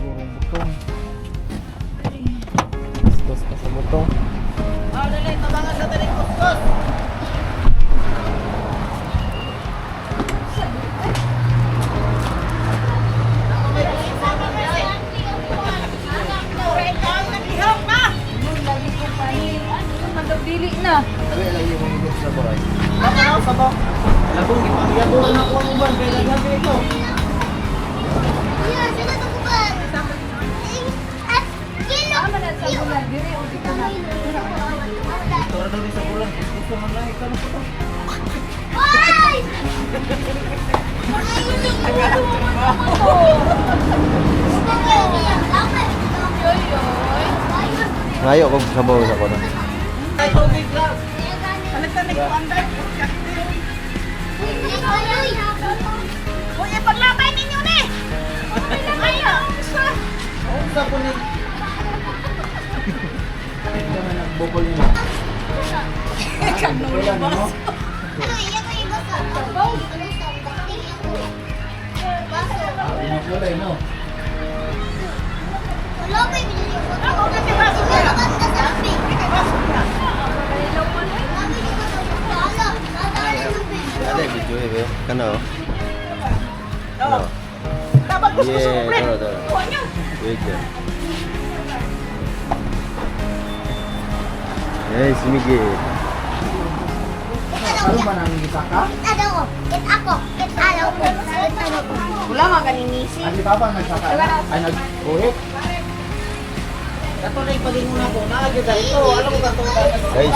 sigurong butong. Kuskus ka sa butong. Ah, dali, tabangan sa taling kuskus. Dili na. Sabi lang yung mga sa bahay. Baka na, sabaw. Labong, ipangyaburan ako ang uban. Kaya naghabi ito. Diri o di ka na. Ito na daw sa bulan. Gusto man lang, ikaw na po ito. Ngayo kung sabaw sa ko na. Ay, tubig lang. Palit-palit ko ang dahil. Uy, paglabay ninyo ni. Ayaw. Ang sa po ni... Ito na nagbukol niyo. Bukulan mo. Binakulay, no? Ada video ya, Beo. Kano? Oo. Dapat gusto ko sa Yeah, ulit. tara, tara. Kuha niyo. Video. Eh, si Miguel. Ano ba nang gisaka? Wala mga kaninisi. Ang papa nagsaka na? Ay, nagbuhit? Kato na ipalingon ako. Naagyo dahil ito. Alam mo kato na. Guys.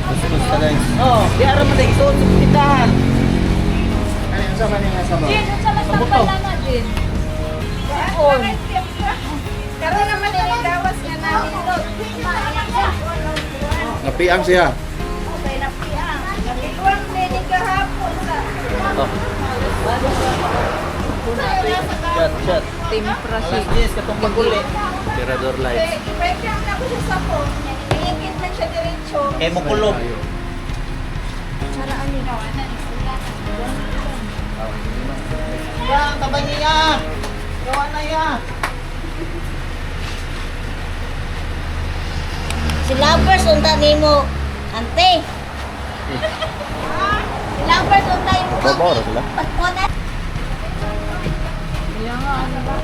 Kuskus ka guys. Oo. Di aram mo na isuot sa pintahan. Ano yung sama niya sa ba? Jin, sa mas tampal na nga, Jin. On. Karoon naman niligawas nga namin ito. Napiang siya. Okay, napiyang. Napikuang clinic kahapon sa... Oh. Shot, shot. Timpra Alas 10 katong paguli. Tirador lights. Pwede ang ako siya sa phone. Iingit lang siya diretso. Kay mo kulog. Saraan niyo. Yan, tabay niya. Gawa na yan. Si Lovers, unta nimo. Ante. Si Lovers, unta nimo. Baboro sila. Pagkunan. Kaya nga, ano ba?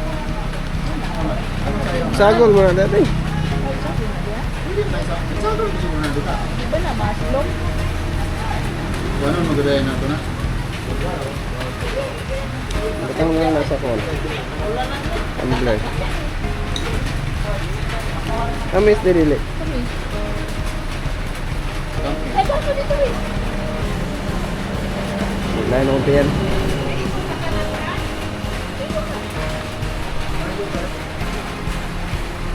Sagol mo na dati. Di ba na maslong? Ano magadayan na ito na? Batang lang nasa phone. Ang blur. Amis dili. Ay, bakit dito eh? Lain ng tiyan.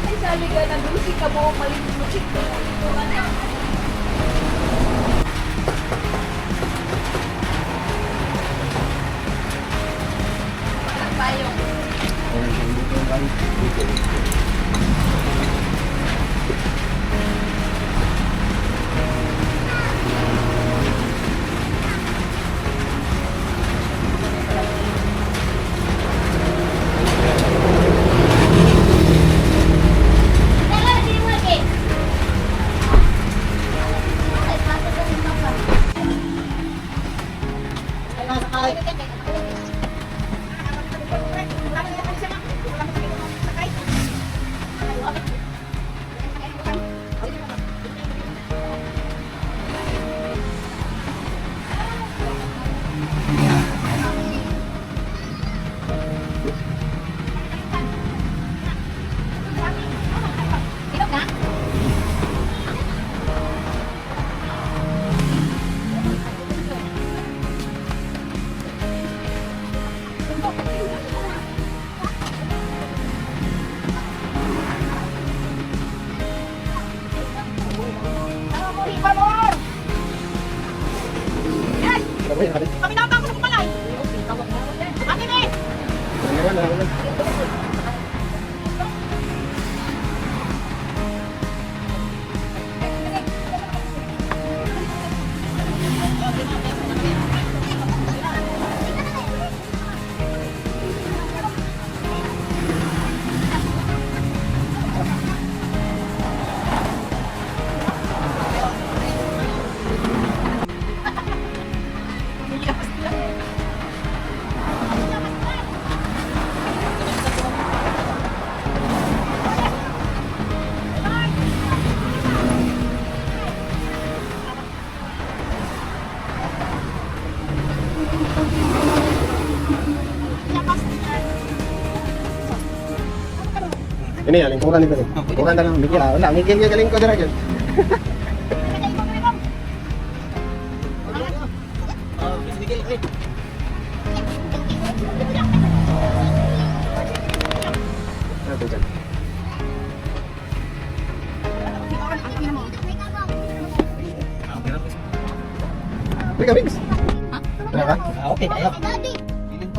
Ay, sabi ka na dusi ka mo malimutik ko. Tayo. Tara, sini mo lagi. Ay, nasa kahit. Paminata ko na kumalay. Akin eh. Ini ya, lingkungan itu nih. Lingkungan tanah mikir lah. Nah, mikirnya ke lingkungan aja. Oh, sedikit lagi. Nah, tuh, Jan. Beri kami. Kenapa? Okay, ayo.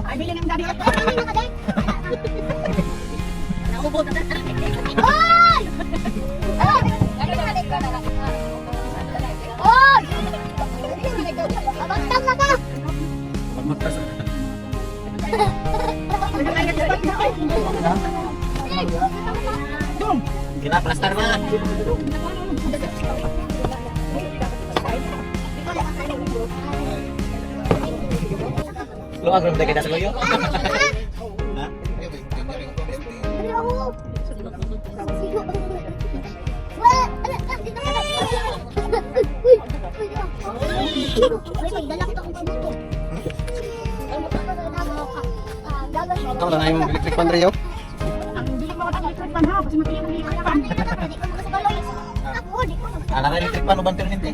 Ay, bilhin ng daddy. Naubo na. Oy! Oy! Abagtang na ka! Kinaplastar na. Lu agak udah kita seloyo. Hah? Ikaw lang yung electric fan Rio. Anak elektrik pa, no bantir hindi.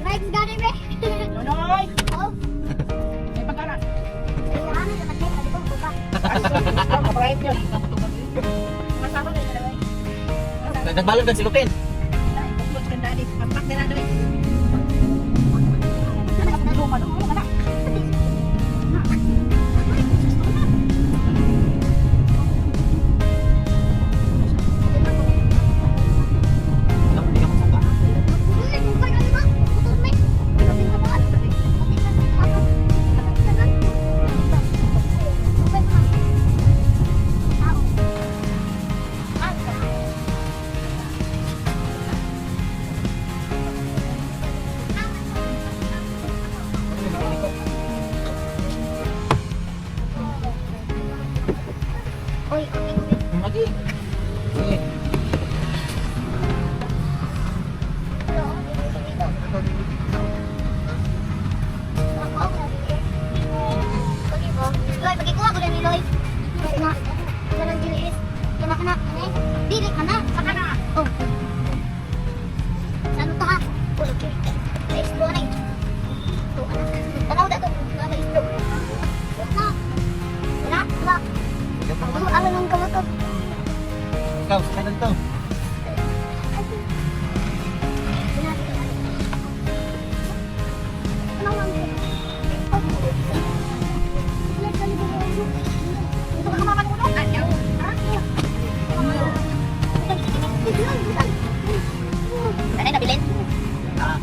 Nagbalon kan silupin. Lagi. Loy, bagi ko ako na ni Loy. Na, dalang dili is. Kana, dili kana, kana. Oh. Saan to ha? Oh, okay. Na-explore na. To, anak. Tanaw da to. Na-explore. Na. Na. Ano, ano nang kamotot? Ikaw, sa kanan to. Nanay nabilin? Ah.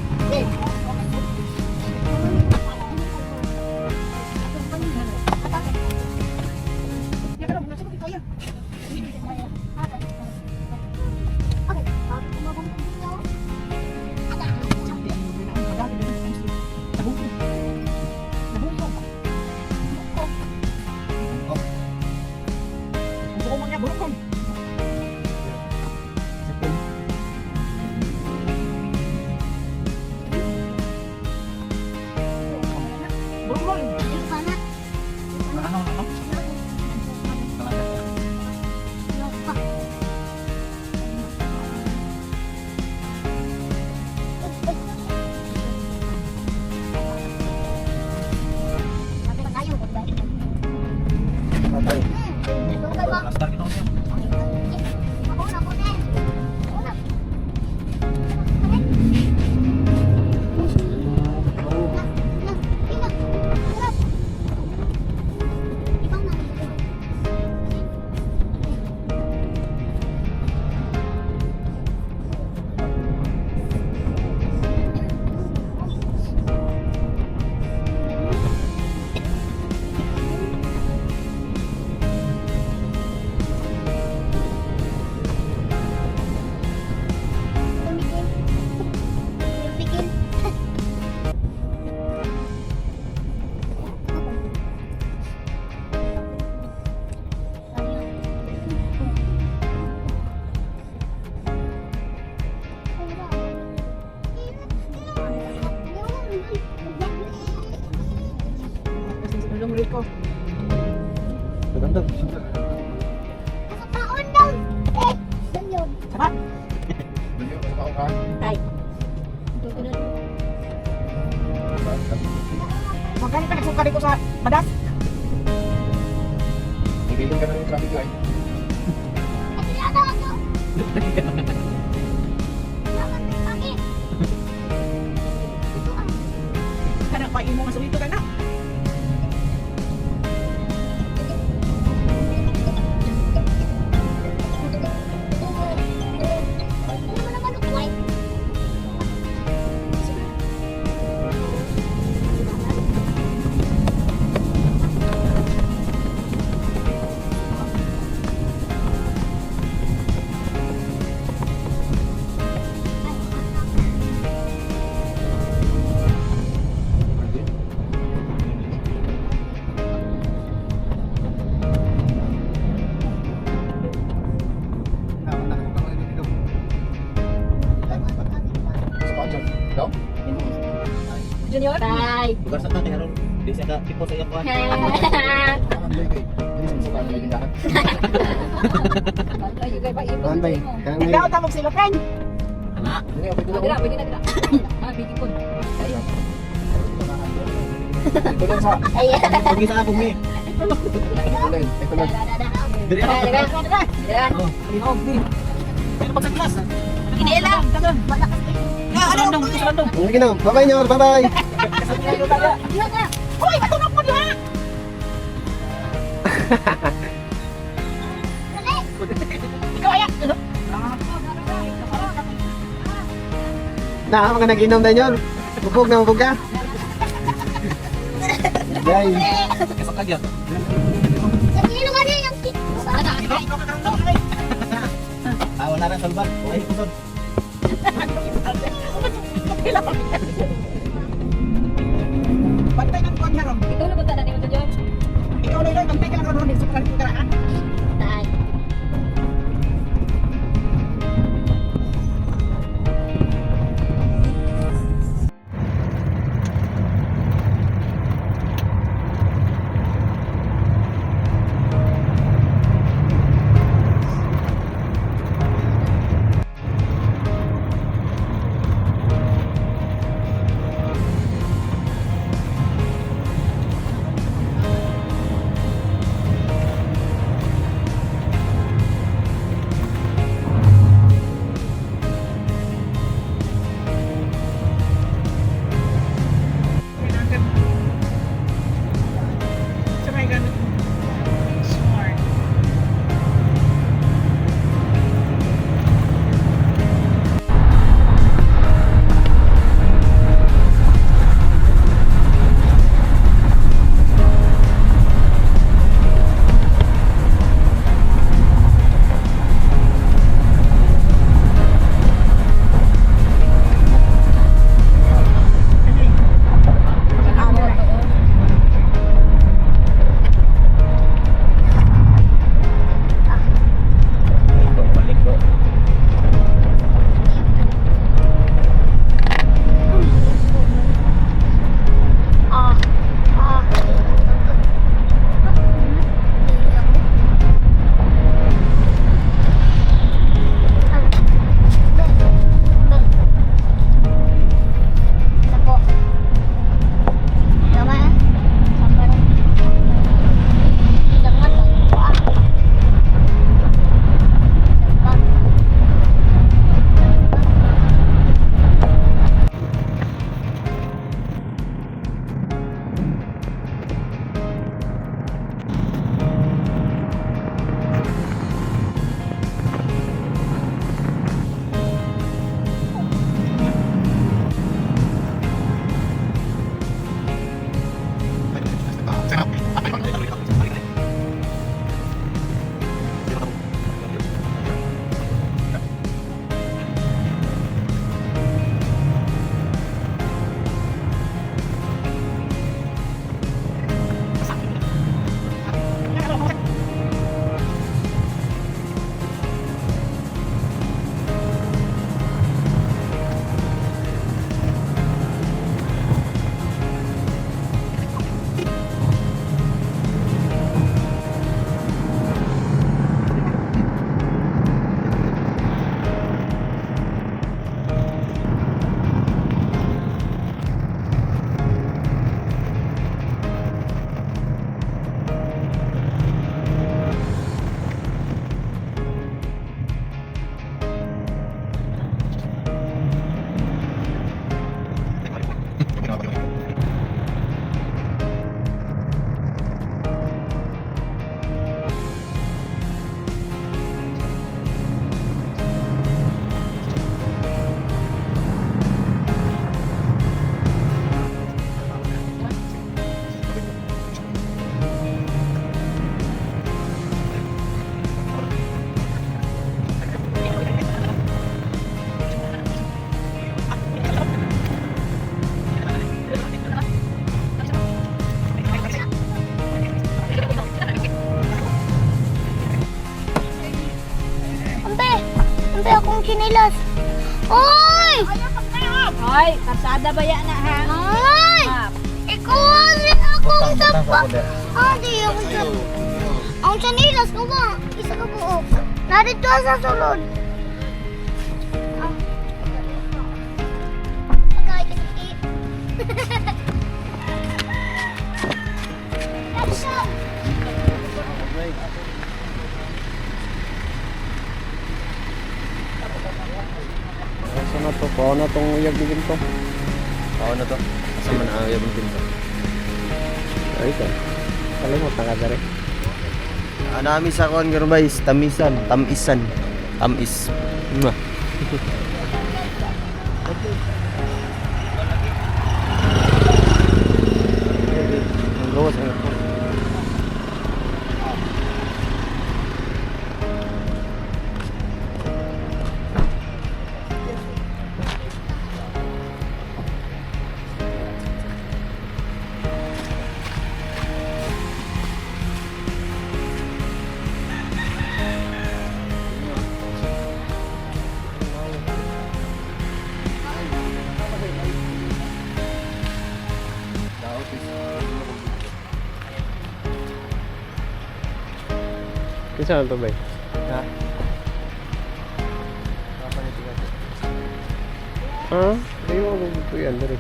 Kami pa nagsuka dito sa badas. Ibigin ka na yung traffic light. Kana pa imo nga suwito kana. Junior? Tay. Bukas na kay Haron. Di siya ka tipo sa iyang kuha. Kuhan ba eh? Kanang may... Ikaw tamog sila friend. Anak. Hindi, okay ko lang. Dira, pwede na dira. Ah, bigi ko. Ito lang sa... Pagi sa akong ni. Ito lang. Diri ako. Yan. Oh, di. Sino pag sa class? Hindi lang. Ya, random, random. Sige na. Bye-bye, Nyor. Bye-bye. Hoy, matulog mo diha. Ikaw ayak. Na, mga nag-inom na, Nyor. Bubog na, bubog ka. Day. Kesok lagi ya. Wala na salban. Ay, kusod. Bantay ng kuwan niya, Rom. Ikaw na punta na ni Mr. George. Ikaw na yun, bantay ka ng Ron. Sa karaan. Tay. Siyempre akong chinilas. Oy! Hoy, kasada ba yan na ha? Ay! Map. Ikaw rin akong sapa. Hindi ako sapa. Ang chinilas ko ba? Isa ka buo. Narito sa sulod. Asa na to? Pao na tong uyag ni Ginto. Oo na to. Asa man ang ayaw din to. Ay ka. Kalimot na ka dere. Anami sa kon guys, tamisan, tamisan. Tamis. Mwah. Ang gawas ang ito. Kinsa na to bay? Ha? Ha? Ay mo ko yan dere.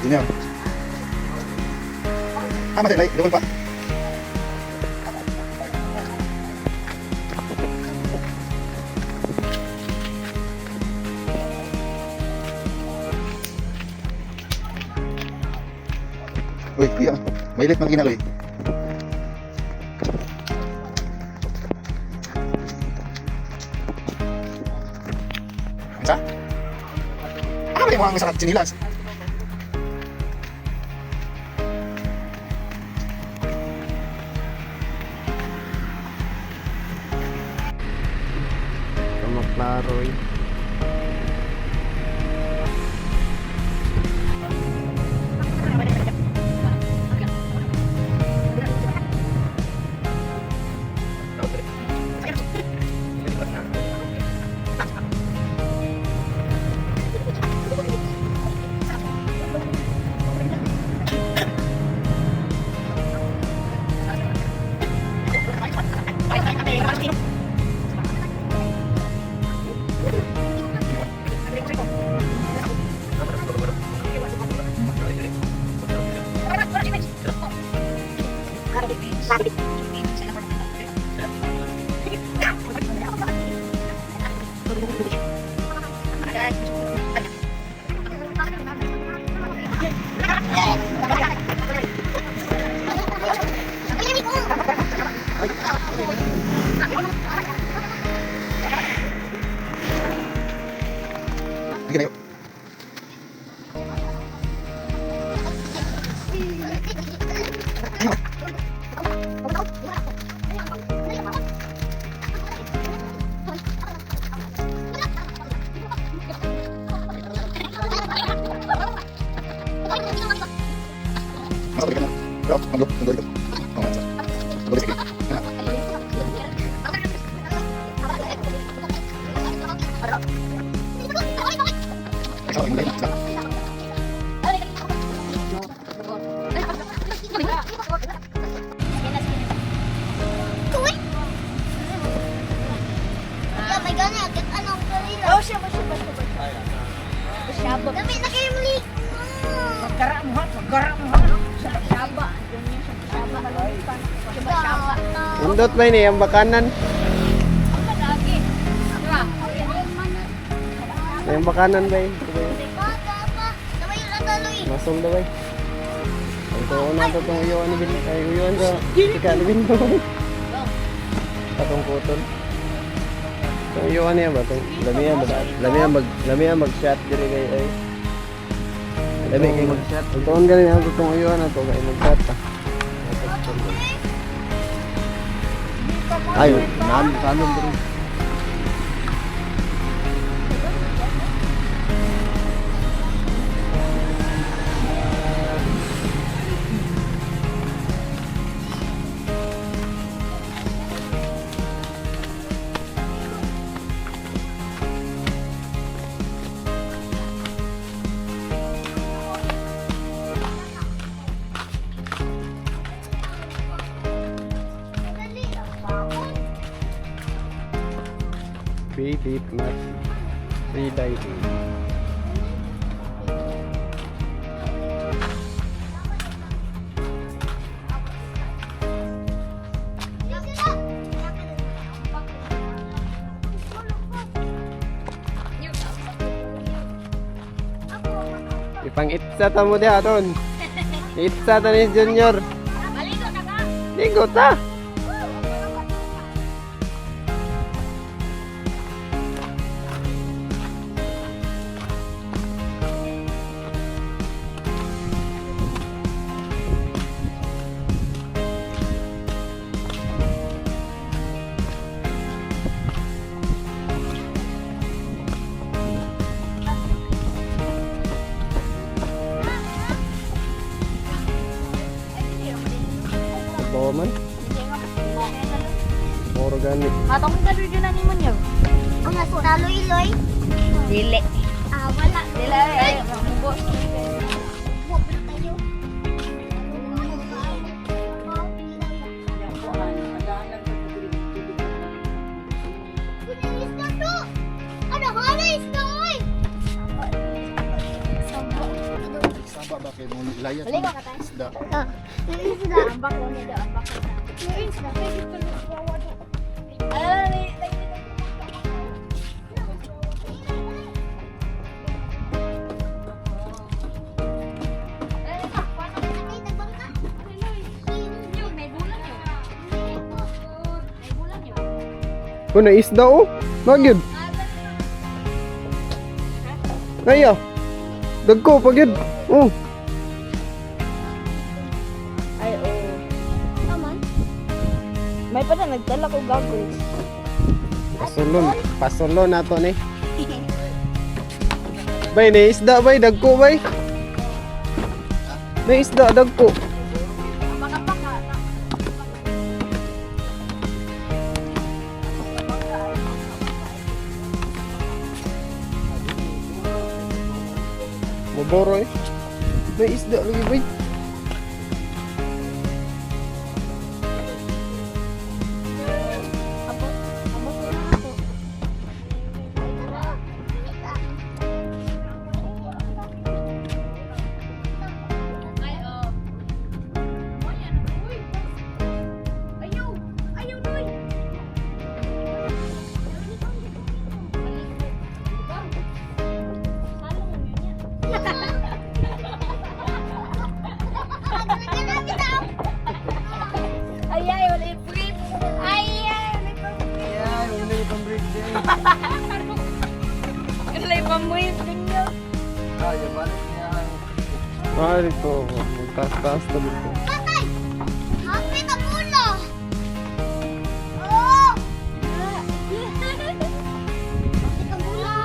Ini. Masih lagi, jangan Pak. Uy, iya. Mailit mang ginaloy. Sa? Ano yung mga sarap sinilas? Klaro eh. Sige na yun. Masuk balik ka na. Bro, manggol dito. Oh, mansa. Manggol sige. Ha. Ikaw, yung mulay na. Sila. Ya, may gana. Anong kalila? Oh, siya. Siyaba. Dami na kayo muli. Magkara mo ha. Siyaba. Andun niya siya. Siyaba. Siyaba. Undot ba ini ang bakanan? May bakanan ba eh? Apa? Sabay lang taloy. Masong daw eh. Ito na ito itong uyuan ni Bin. Ay, uyuan sa tika ni Bin. Patong kuton. Itong uyuan niya ba? Lamihan mag-shot diri kay ay. Lami kay mag-shot. Itong galing ako itong uyuan na ito kay mag-shot pa. Ay, salong diri. Free deep mat. Free diving. Ipang-itsa ta mo diha ton. Itsa ta ni Junior. Maligo na ka. Ligo ta. Bawa man. Organic. Matong ka rin na ni mo niyo. Ang nasa taloy-loy. Dili. Ah, wala. Dili ay mabos. Wala tayo. Kunin isda to. Ano, hala isda, oy. Saba ba kayo mong layas? Maligo ka tayo. Isda. Ah, yung isda. Ambak ko niya daw, ambak ko na. Yung isda. Ay, Kuno isda oh. Magyud. Kaya. Dagko pagyud. Oh. ay oh. Naman. May pa na nagdala ko goggles. Pasulon nato ni. Bay ni isda bay dagko bay. May isda dagko. Maboro eh. May isda lagi bay. Kalay pa mo yung ninyo. Ah, dito. Magtaas-taas na dito. Patay! Hapit ang ulo! Oh! Hapit ang ulo!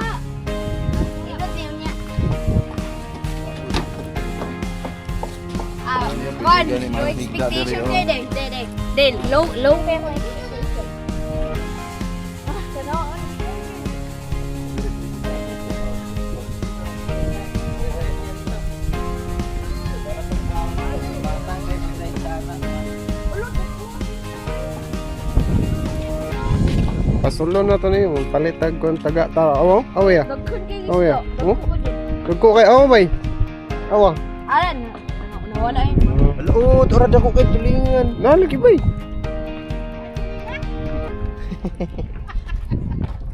Ikot niyo niya. One, low expectation Del, low pero expectation. Ganoon. Pasulon na to ni mo. Palitag ko ang taga ta. Awa, awa ya. Dagkon kay Oh, yeah. gusto. Oh? Dagko kay awa bay. Awa. Alan, nawala yun. Hello, turad ako kay tulingan. Nalagi bay.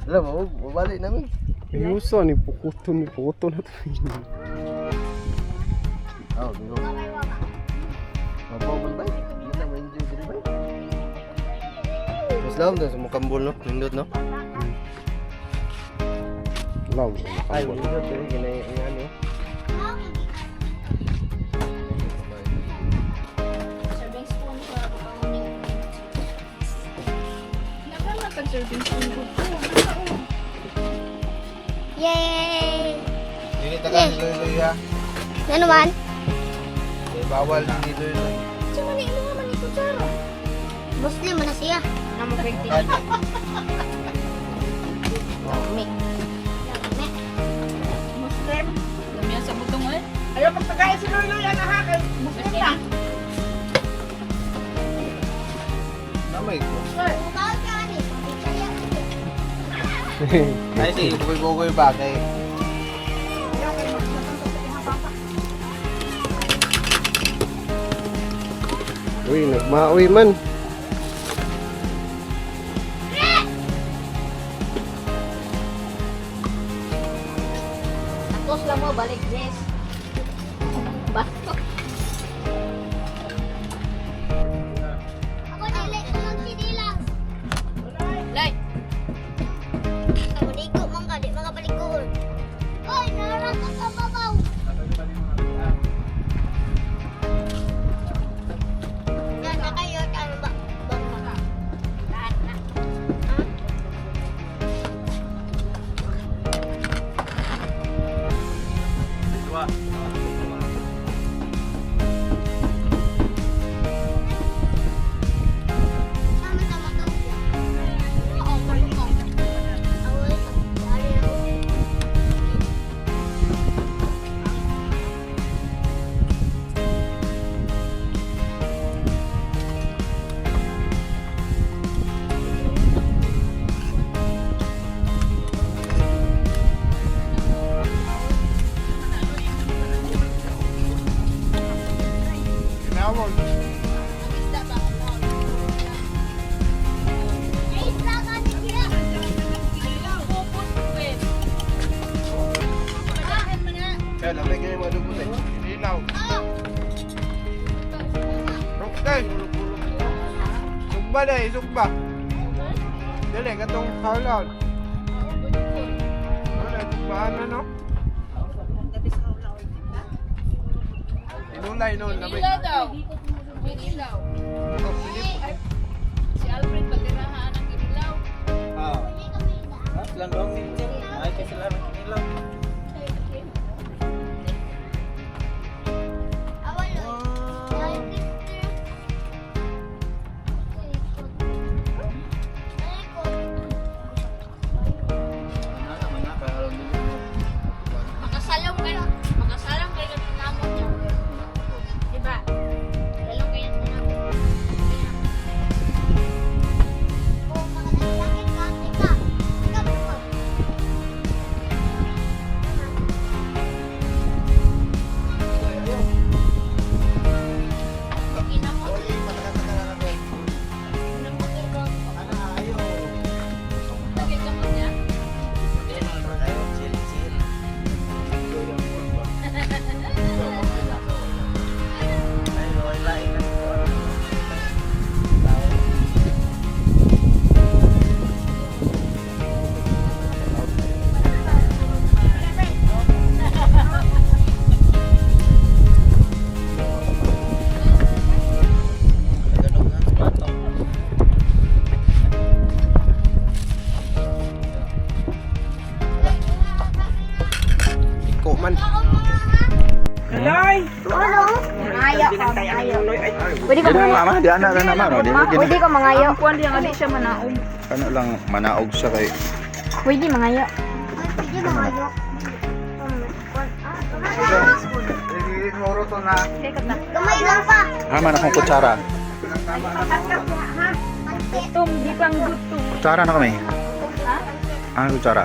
Alam mo, babalik namin. Ayuso ni pukuton na to. Oh, dito. Mabawal ba? Hindi na ma-enjoy dito ba? Mas lang doon sa Mukambol, no? Nindot, no? Law. Ay, nindot. Ginayaan, no? Serving spoon para pakamunin. Nakakapag-serving spoon ko. Yay! Dili taga si Loy-Loy, ha? Ano man? Eh, bawal ni Loy-Loy. Saan man ilo naman ito, Charo? Muslim mo na siya. Namapagti. Kani. Dami. Dami. Muslim. Dami yan sa butong eh. Ayaw magpagkaya si Loy-Loy yan ha. Muslim na. Namay ko. Bawal ka ni. Kaya Ay, sige, bukoy-bukoy ba? Kay... Uy, nagmaoy man. tapos lang mo balik dress. Bato. Ako nilay ko lang sinilang. Lay. Ako nigo mong ka, di mga balikoon. Oy, narang ka sa babaw. Yan na kayo, ano ba? Bangka ka. Lahat na. Ha? Sama-sama to. Oo, balik mo. Away, dali ako. Tinawag. Ay, saka ni siya. Kaya lamay kayo madubos eh. Inilaw. Oo. Rockstay! Sugba na eh, sugba. Dali, katong hawlaw. Wala, sugbaan na no? Inulay noon, lamay. Ilaw daw. Ilaw. Si Alfred patirahaan ng ilaw. Ah. Lang doang minit. Ay, kasi lang inilaw. Awal lo. Ay, sister. Makasalong kayo. Makasalong kayo ng namon niyo. Diba? Salong kayo ng namon. Oh, mga nagsakit ka. Ika. Ika mo. Lagi ka mo niya. Iko man. Ano? Mangayo ka. Mangayo. Pwede ko Mama, di anak na naman, no? Di ba Pwede ko mangayo. Kuan diyan adi siya manaog. Ano lang, manaog siya kay... Pwede mangayo. Pwede mangayo. Moro to na. Gamay lang pa. Hama na kong kutsara. Gutom, di pang gutom. Kutsara na kami. Ha? Ah, kutsara.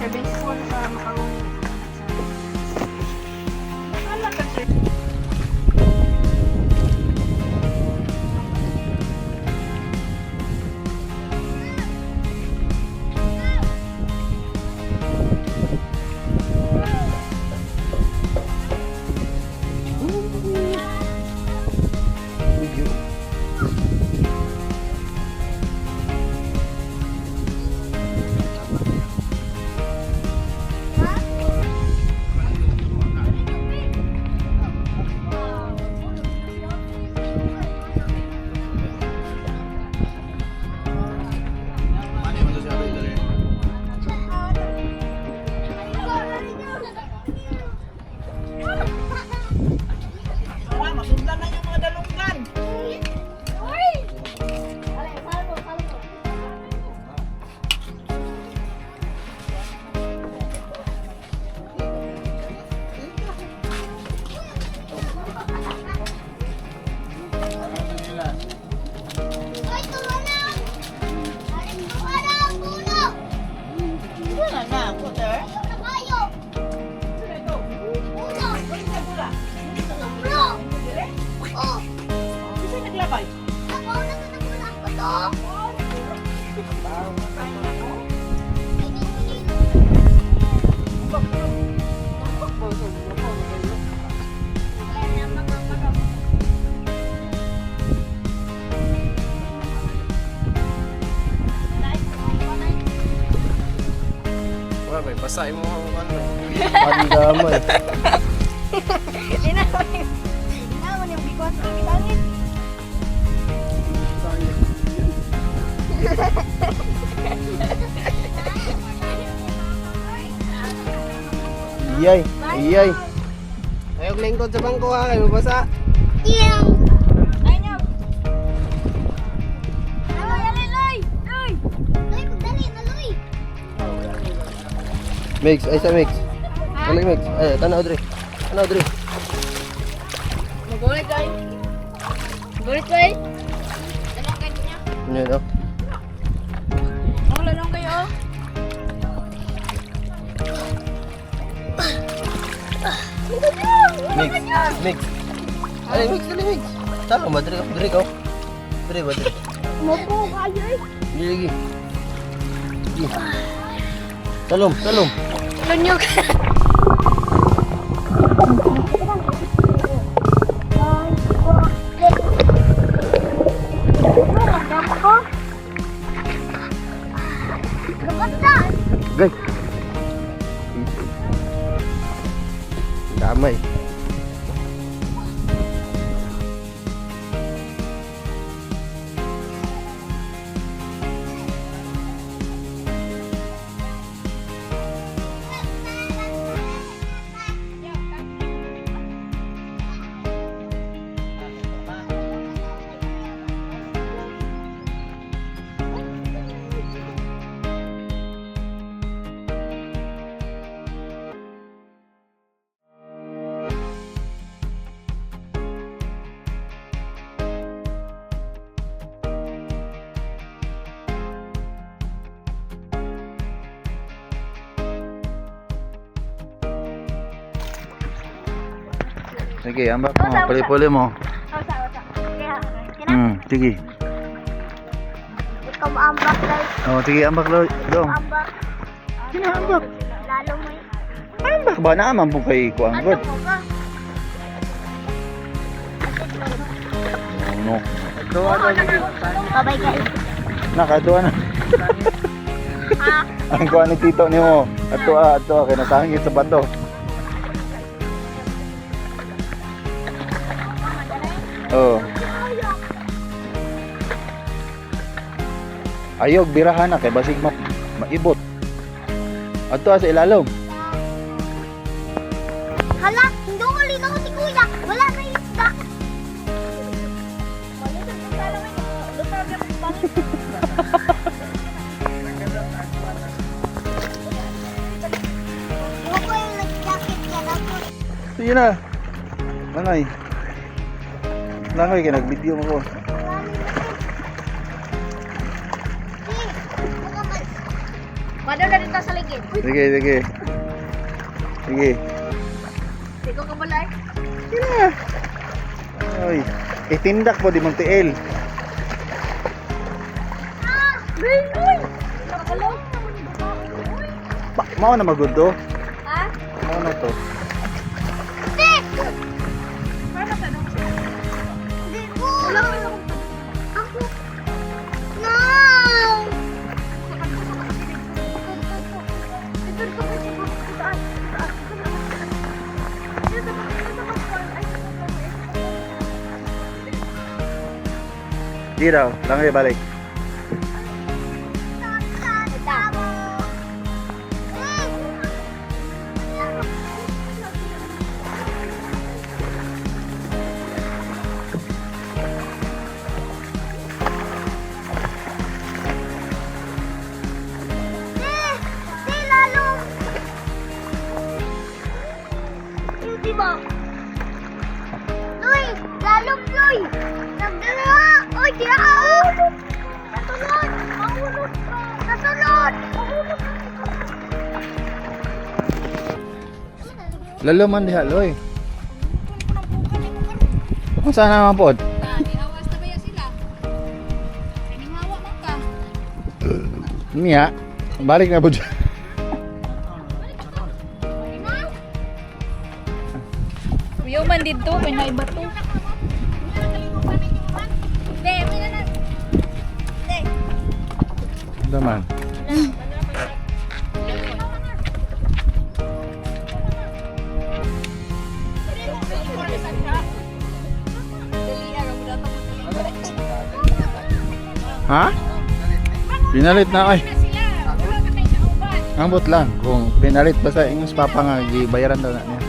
Serving spoon para makawin. Wala ka sir. Basa mo ang ano. Pandamay. Inaman yung bikot. Ibitangin. Iyay. Iyay. Ayog lingkod sa bangko ha. Kayo mabasa. Iyang. Ayaw. Loy, alay, loy. Loy. Loy, magdali na, Loy. Mix. Ay sa mix. Dali mix. Ay, tanaw dre. Tanaw dre. Magulit, loy. Magulit, loy. Tanong kayo niya. Ano daw? Ang lanong kayo. Mix. Mix. Ay, mix. Dali mix. Tama ba dre? Dre ko. Dre ba dre? Mopo kayo eh. Dili lagi. Di. Talom. Talom. Lunyog. Gay. Damay. Sige, ambak mo. Puli-puli mo. Sige. Ikaw maambak, Loy. Oh, sige, ambak lo. Dong. Ambak. Sino ambak? Lalo may. Ambak ba na man bukay ko ang god? Ano mo ka? No. Bye-bye, guys. Nakadua na. Ha? Ang kuha ni tito ni mo. Ato kay nasangit sa bato. Oh. Ayog birahan na kay basig maibot. Ato sa ilalom. Hala, hindi ko linaw si Kuya. Wala na yung isda. Huwag ko yung nag-jacket niya. Tapos, Sige na. Langay. Langay kay nag-video mo ko. Pado na dito sa ligid. Sige, sige. Sige. Di ko kabalay. Sige na. Oy, itindak mo di mong tiil. Mao na magudo. Ha? Mao na to. Paano sa nung? hindi ko. Ako. No! Di daw, langay balik. Loy! Lalong Loy! Nagdala! Oy, di ako! Nasunod! Mahulog ka! Nasunod! Mahulog ka! Lalo man diha, loy. Kung saan naman pod? Niawas na ba yan sila? Nihawa man ka. Niya, balik na po dyan. Kuya man dito, may naibato. Be, may na. Daman. Ha? Pinalit na ay. Na sila. Wala ka tayo sa uban. Ambot lang kung pinalit basta ingos papa nga gibayaran daw na niya.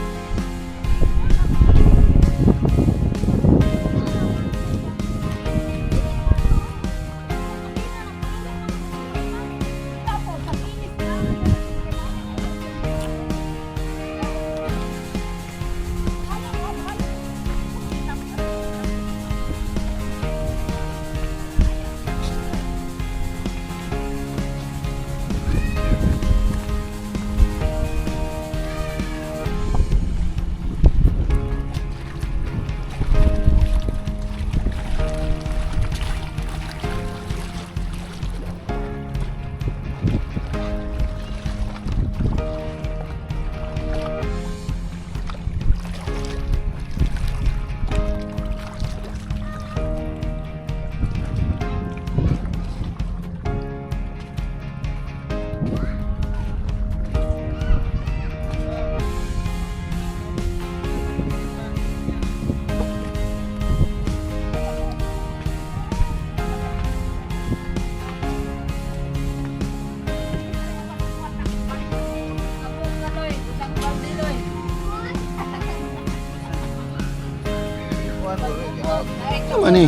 Ano ni?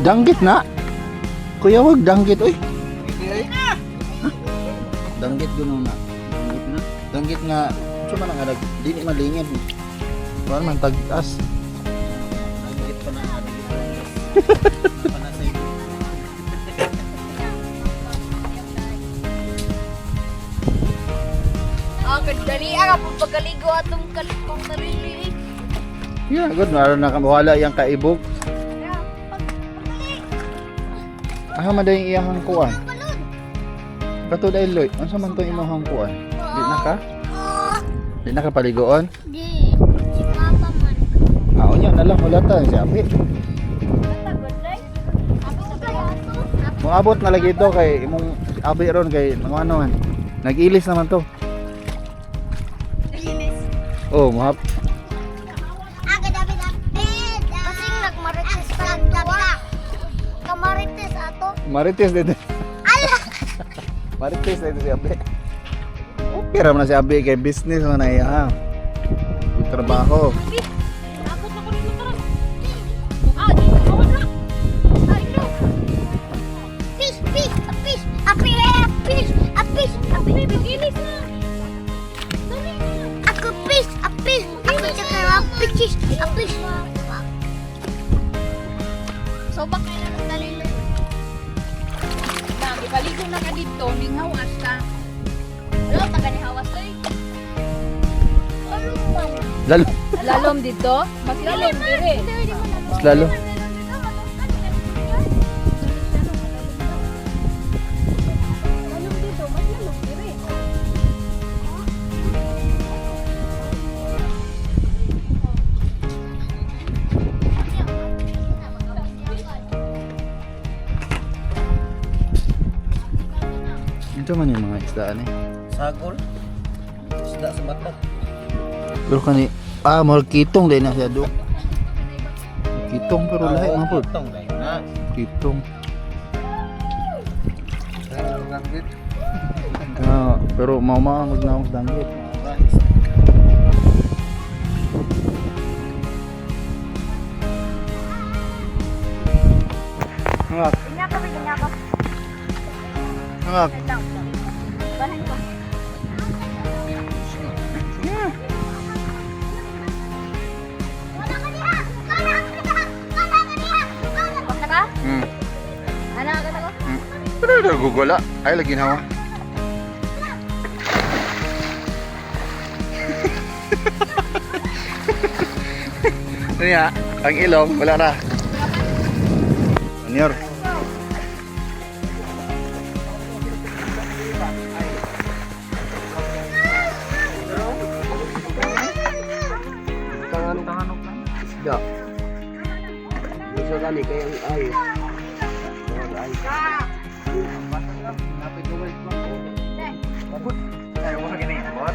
Danggit na. Kuya wag danggit oy. Danggit guno na. Danggit na. Danggit nga cuma nang ada dili malingin. Kuan man tag-as. Danggit pa na. Dali ang pagkaligo atong kalipong narili. Yeah, good na nakamawala yang kaibog. Ah, maday iyang kuan. Kato dai loy, unsa man to imong kuan? Di na ka? Di na ka paligoon? Di. Si Papa man. Ah, unya na lang wala ta si Abi. Moabot na lagi ito kay imong si Abi ron kay ano man. Nag-ilis naman to. Oh, mohap. Aga David David. Kasing nagmarites pa tuwa. Kamarites ato. Marites dito. Ala. Marites dito si Abi. Okay ra man na si Abi kay business man na iya ha. Trabaho. Abot na ko rin mo tara. Ah, di ko na. Ay, no. Fish, fish, a fish, a fish, a fish, a fish, a fish. Bigilis na. Aku fish, a fish. Aku cakap a fish, a fish. So bakay na ng dalilo. Dami paligo na ka dito ning hawas ka. Wala ta gani hawas oy. Lalo. Lalom dito? Mas lalom dire. Mas lalo. Lalom dito, mas lalom dire. Ito man yung mga isdaan eh. Sagol. Isda sa batok. Pero kani more kitong dahil na siya do. Kitong pero lahi man po. Itong dahil na. Kitong. Danggit. Ah, pero mau magnaong danggit. Hangak. Inya ka binya ka. Hangak. Bahan ko. Wala ka diha. Wala ka diha. Basta ka? Hmm. Ana ka na ko? Pero nagugula. Ay lagi nawa. Niya, ang ilong wala na. Anyor. Tanganok na. Isda. Gusto gani kaya ang ay. Ay. Ay, wala gani. What?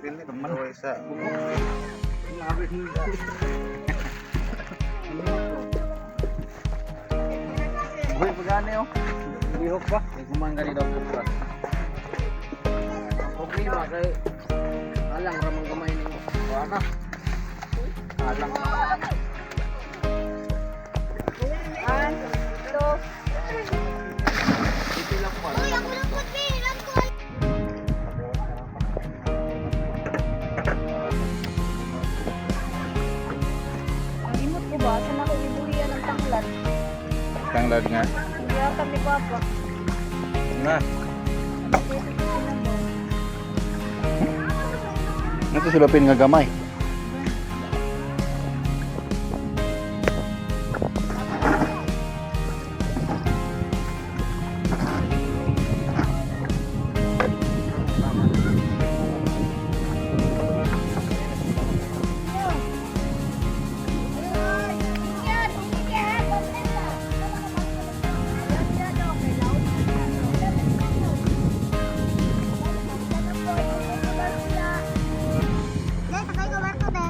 Pili naman sa. Wait, gani oh. Bihok ba? May gumang gani daw po. Problema kay alang ramang gamay ni ana. Alang. Dito lang po. Uy, ako lang po, Bin. Ako. Ang imot ko ba? Saan ako ibuhiyan ng tanglad? Tanglad nga. Hindi ako ni Papa. Na. Dito ko sinabaw. Nato sulapin nga gamay. Dahil sakay ko barko, be.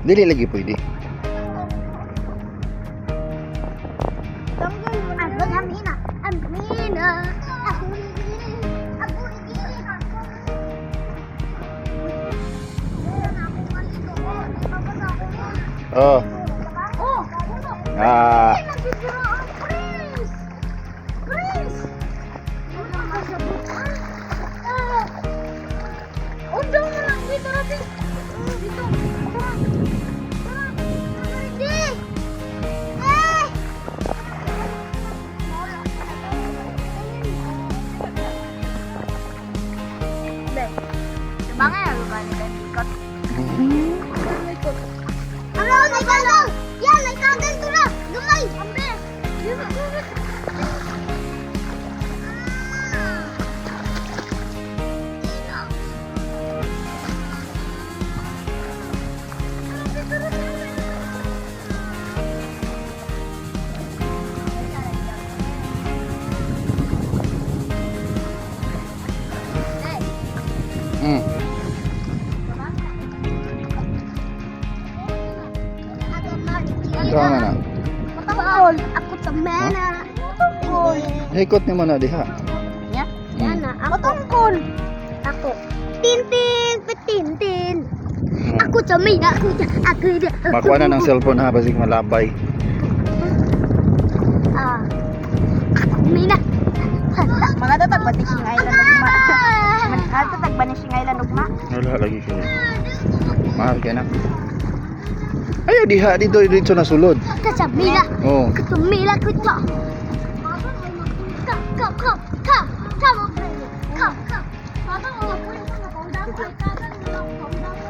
Dili lagi pwede. Ako Amina. Amina. Ako hindi. Ako hindi. Oh. Oh. Ah. Nagbibiro ang Chris. Chris. Undang mo lang dito natin. Dito. Tara. Hindi. Eh. Bangay ako ba nila ikot? Ano, nagkagaw! Yan, nagkagaw ito na! Lumay! Ambe! Mm. Saan na? Matangkol! Ako sa mena! Matangkol! Ikot ni mo na diha. Yan na, ako. Matangkol! Ako. Tintin! Patintin! Ako sa mena! Ako sa... Makuha na ng cellphone ha, basig malabay. Ah. Mina! Mga tatag ba tising ay lanugma? Mga tatag ba ni singay lanugma? Wala lagi kayo. Mahal ka na. Ayaw diha dito na sulod. Ka sa mena! Oh. Ako sa mena! Ako sa... Come! Come! Come! Come! Papa, pulang ka na. Paunda ko. Ikagan mo lang. Paunda ko.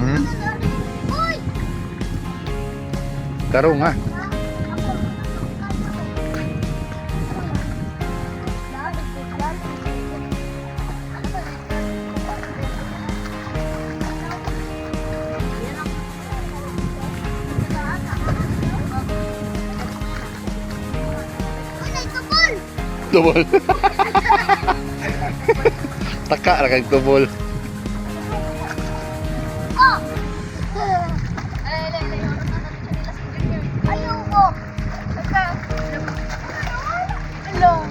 Hmm? Uy! Tarong ha. Tubol. Taka ra kag tubol. Oh! Ayaw mo! Hello.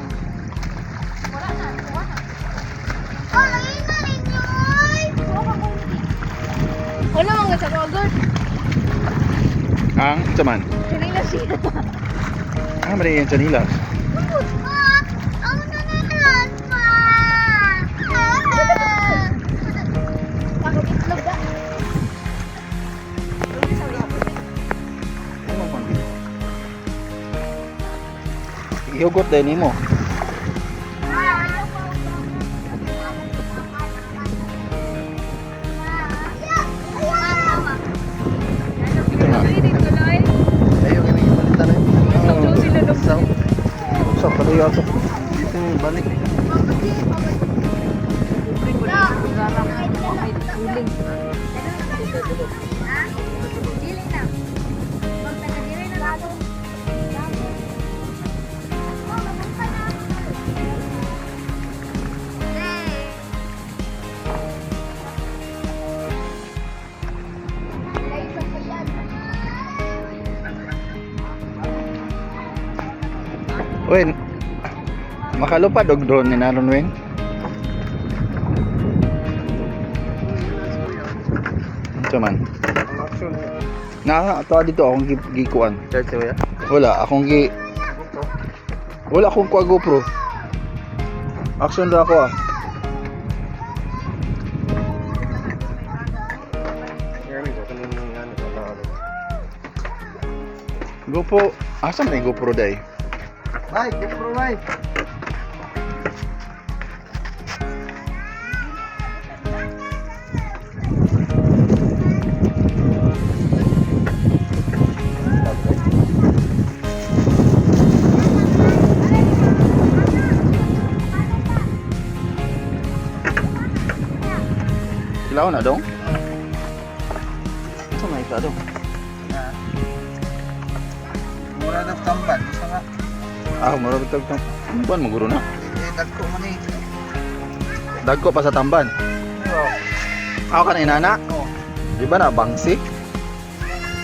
Alay na rin yun! Wala mga sa Robert. Ang saman. Kanina siya. Ah, mali yan sa nila. Ah! Ang nananan pa! Ako itlog ka. Ano man dito? Ihugot din nimo. Ito na. Ayaw kami palitan na. Sa pala yata. Dito balik. Dili na. Magtaga dili na lalo. Wen, makalupad og drone ni naron Wen. Ito man. Na ato dito akong gikuan. Church ya. Wala akong kuha GoPro. Action ra ako ah. GoPro, asa man yung GoPro day? Bye, GoPro bye. Ilaw na dong? Asa man isa dong? Mura na tamban, isa nga. Ah, mura bitag tang. Tamban maguro na. Dagko man eh. Dagko pa sa tamban. Ako kanay nana. Di ba na bangsi?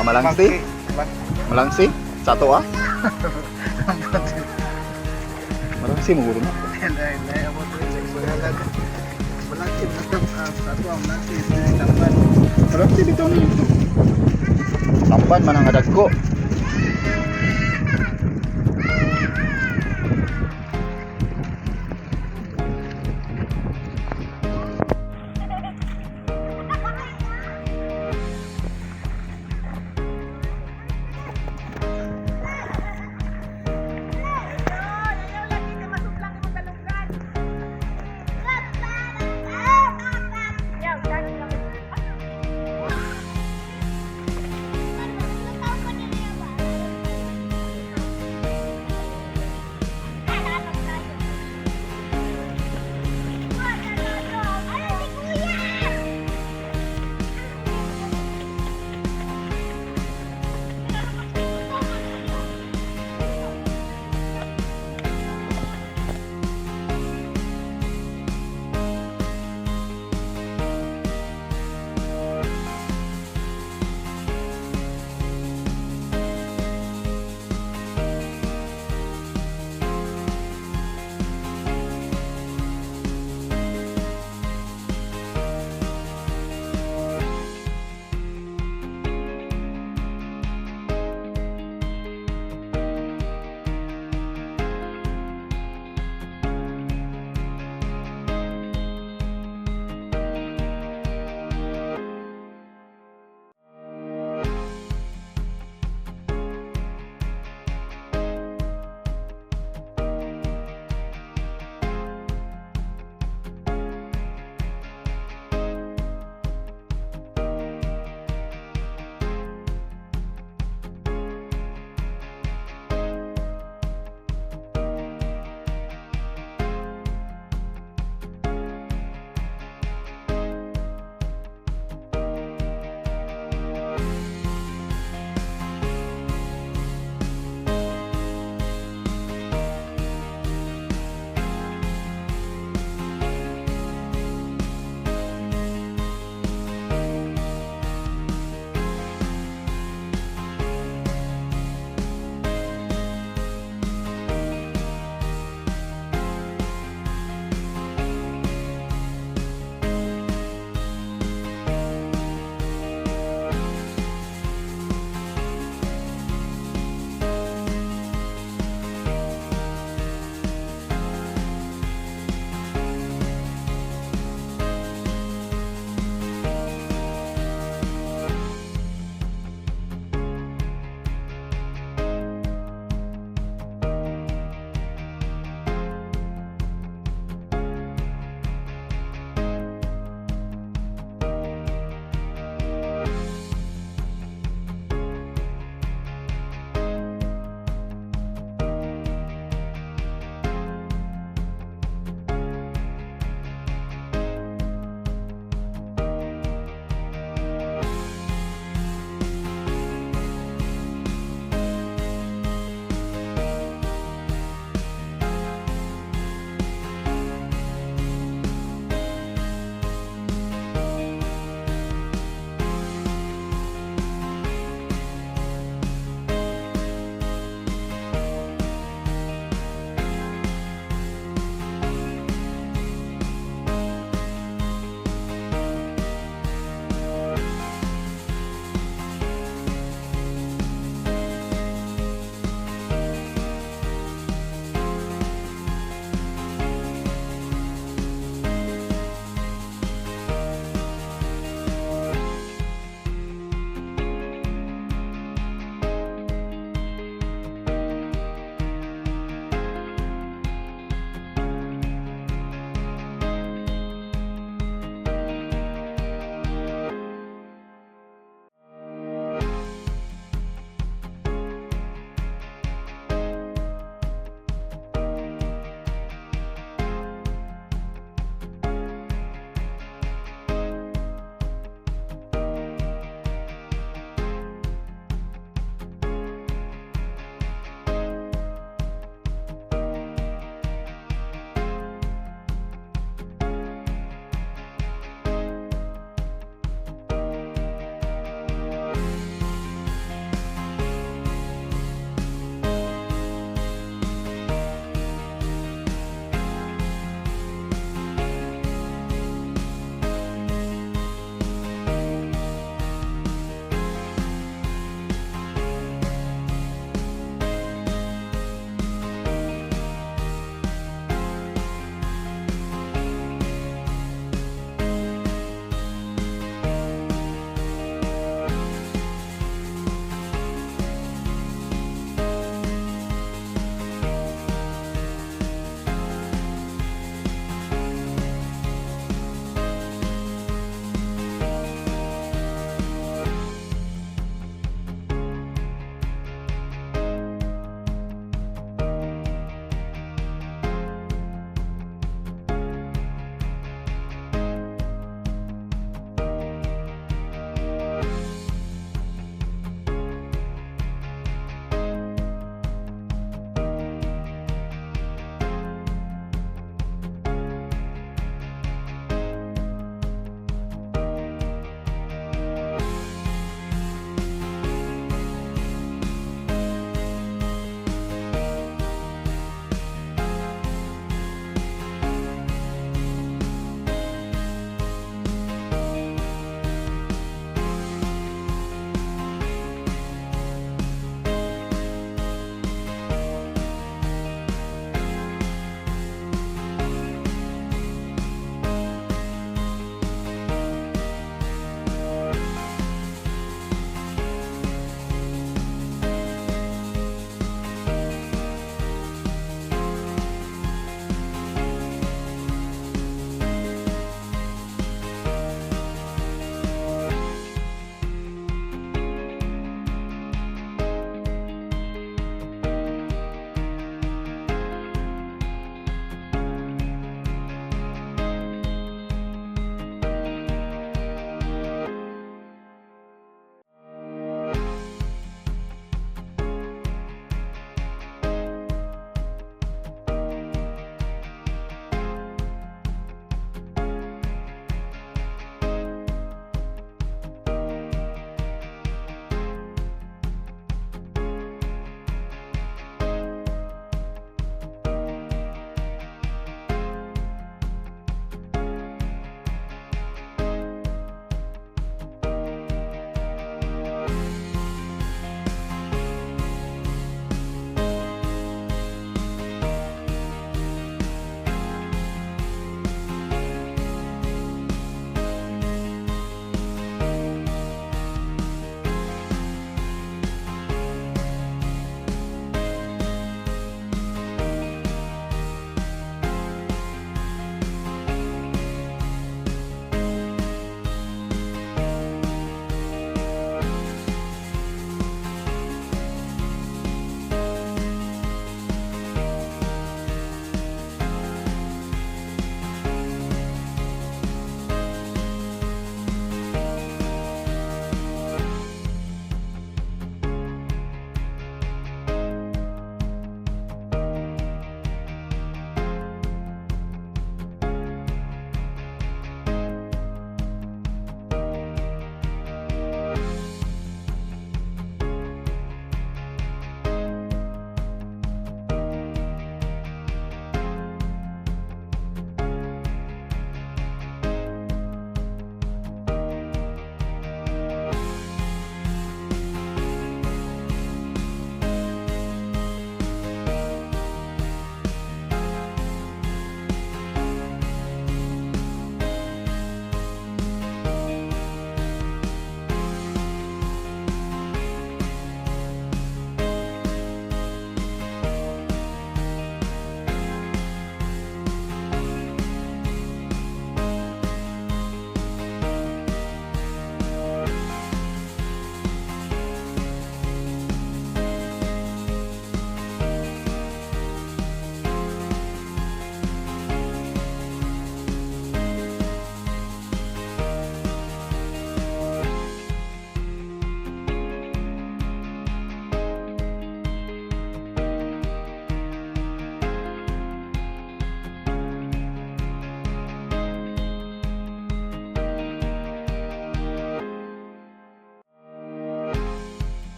Ah, malangsi? Malangsi? Sa to ah? Malangsi maguro na. Malangsi dito ni. Tamban man ang dagko.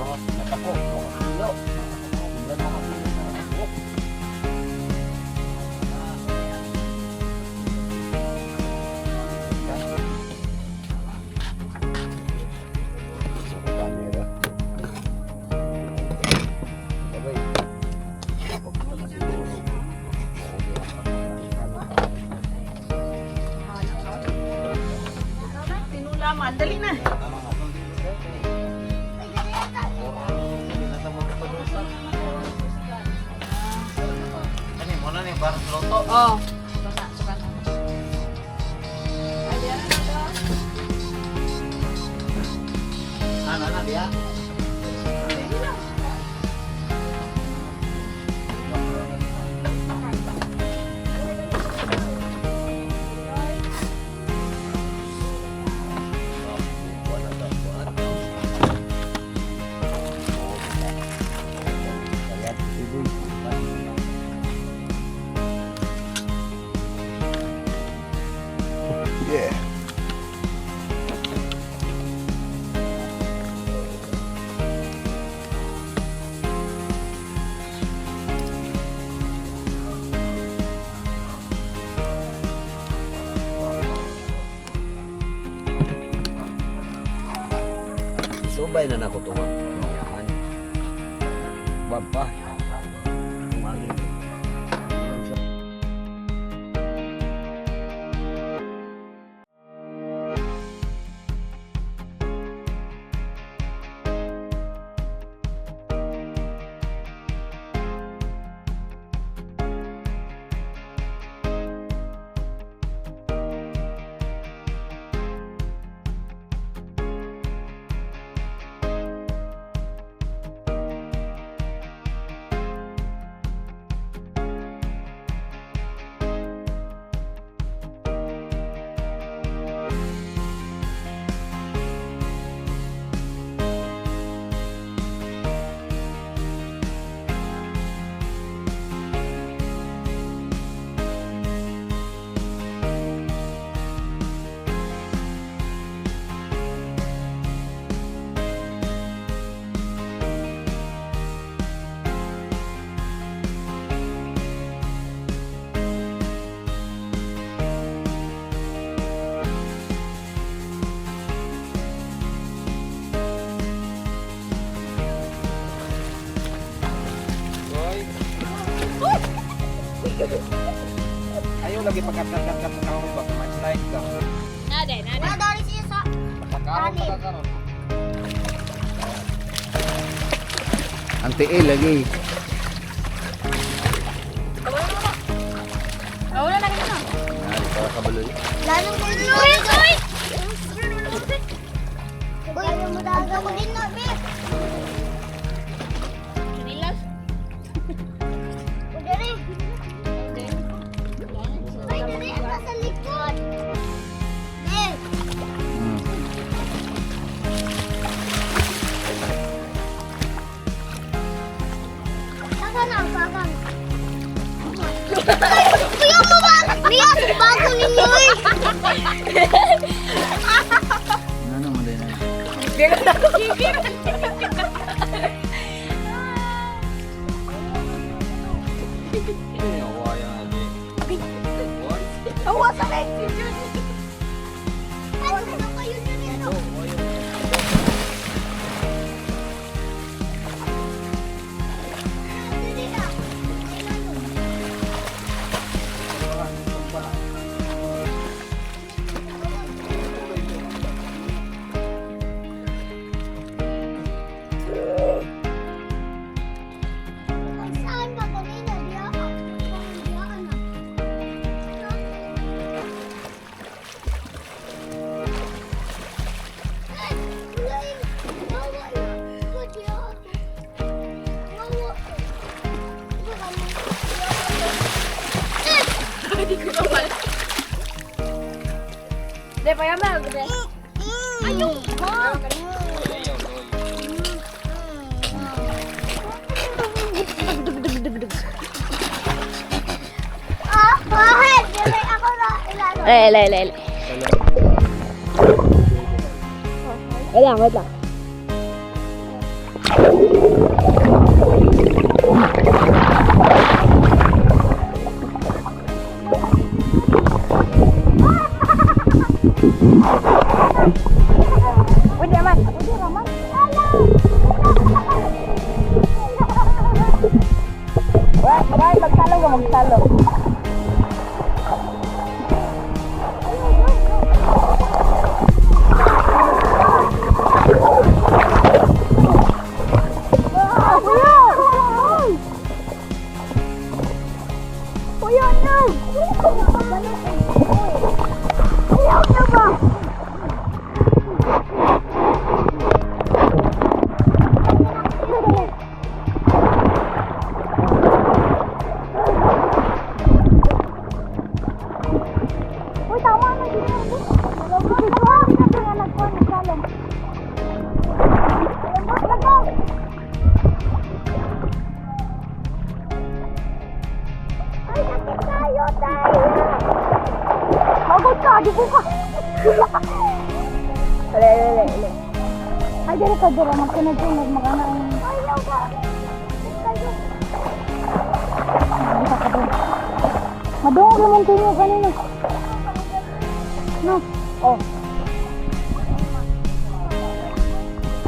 Natako. Yo. Tingnan mo kasi. Natako. Tinulaman, dali na. Ano mo na ni parang loto. Oh. Suka, suka na. Ayan na daw. Ano na dia? Yeah. Subay na nako to. Baba. Ayaw lagi pagkat-kat ng kahoy ba? Slide ka. Nade, nade. Wala dari siya sa Pagkaroon. Ang tiil lagi. Wala na kita. Para kabalo. lalong pwede. Uy! Uy! Uy! Ayaw mo daga mo din na, Bip. Kanilas. Uy, dari. Ay, dari ang sa likod. Bip. Saka na, saka na. Kuya mo ba? Mia, bago ninyo eh. Ano mo din? Awa sa leg. Ano kayo dyan eh? Dili na. Kung saan ka kanina, di ako. Di ako na. Hindi ko naman. Hindi, pa yaman. Ayun! Ah, bakit? Kasi ako na ilalo. Wait lang. Pwede naman. Pwede naman. Bye, magsalong ka, magsalong. Ay, dito ka, dito. Magsunod-sunod. Mag-ano yung... Ayaw ka! Dito ka doon. Madungog naman kayo kanina. No? Oh.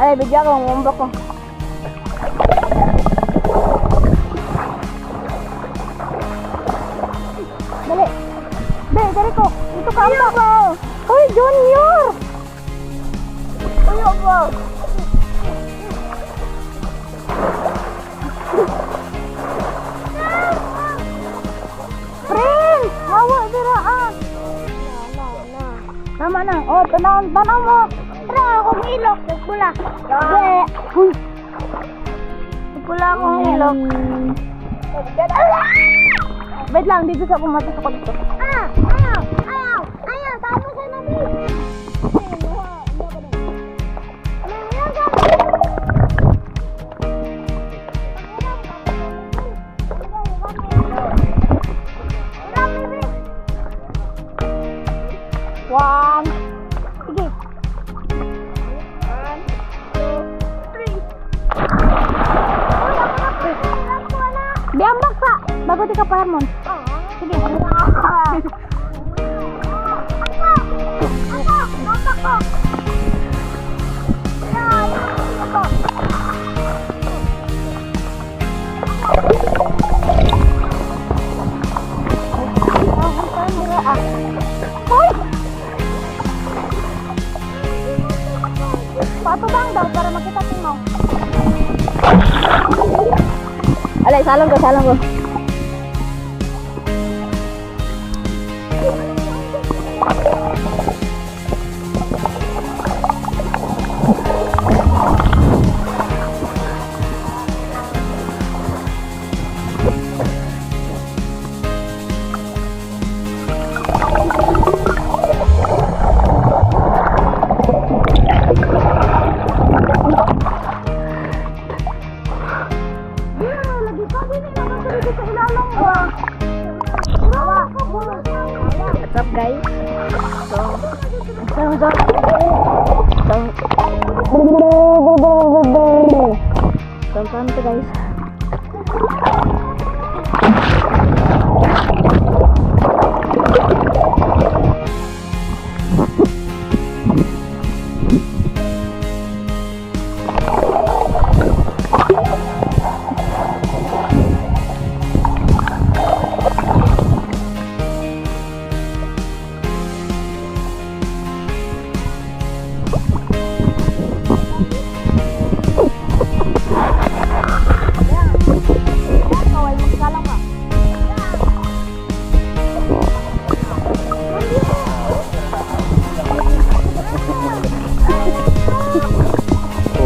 Ay, bigyan ko. Ngumbok ko. Dali. Dali ko. Ito ka ba? Uy, Junior! Ayaw ba? Prince! Hawa dira ah! Tama na. Oh, tanaw mo. Tara, akong ilok. Nagpula. Uy! Nagpula akong ilok. Wait lang, dito sa kumatas ako dito. Ayaw! Tama sa nabi! One. Sige. 1, 2, 3. Diambak sa. Bago di ka pa Harmon. Sige. Patubang daw para makita mo. Alay, salong ko. What's up guys? Paano to guys?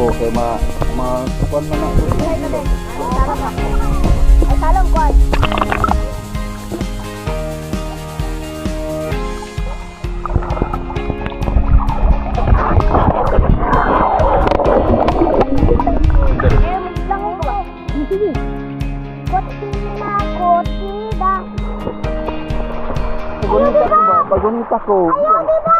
Okay, kuwan man na. Ay, salong ko. Pagunita ko. Ayaw, di ba?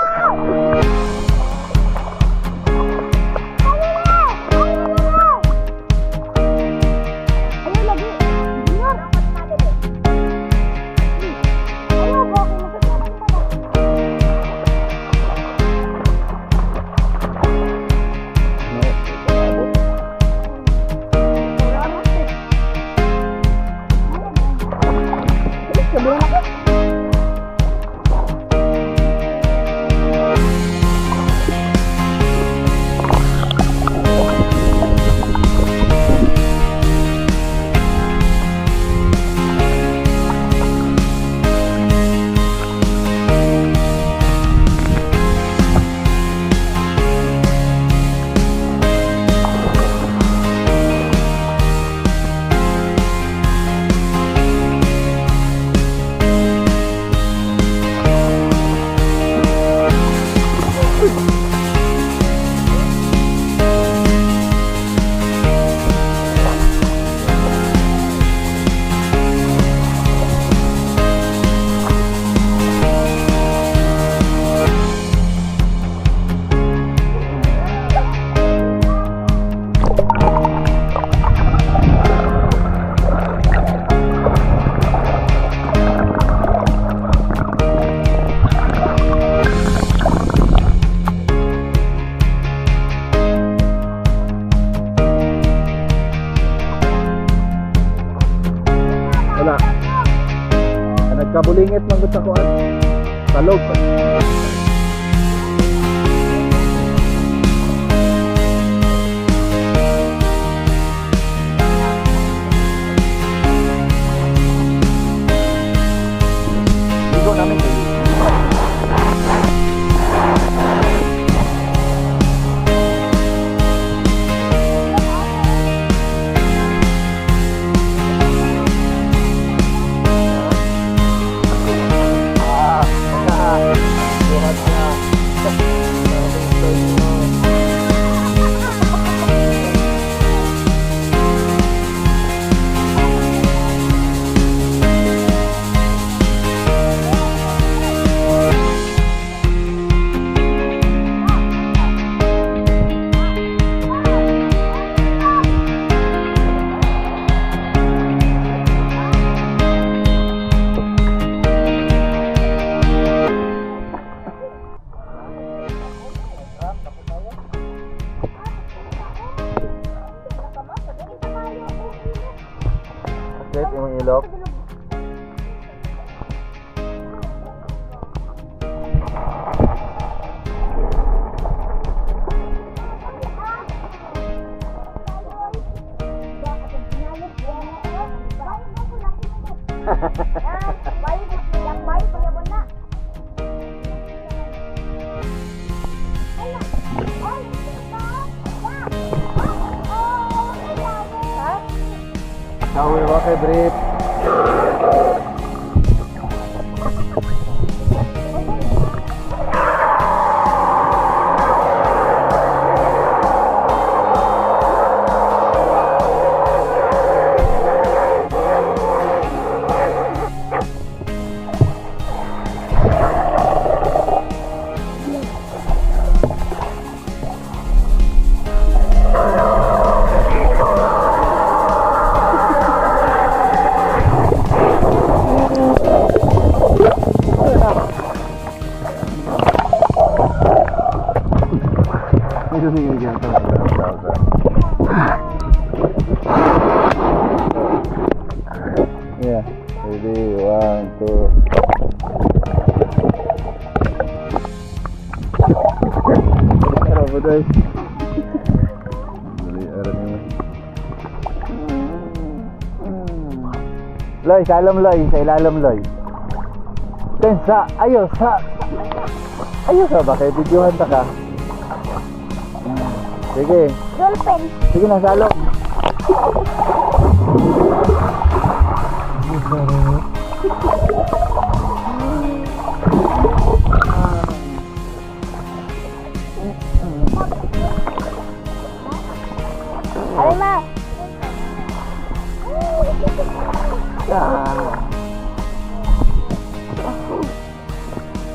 Pagkabulingit man gud sa kuan. Talog. Ligo namin kayo. Set yung ilok. Sawi ba kay Brit? Yeah, ready, 1, 2. Ano ba tayo? Loy, salam Loy, sa ilalim Loy. Tensa, ayos ha. Ayos ha ba? Kaya videohan ta ka. Sige. Dolphin. Sige na, salom. Ay, ma.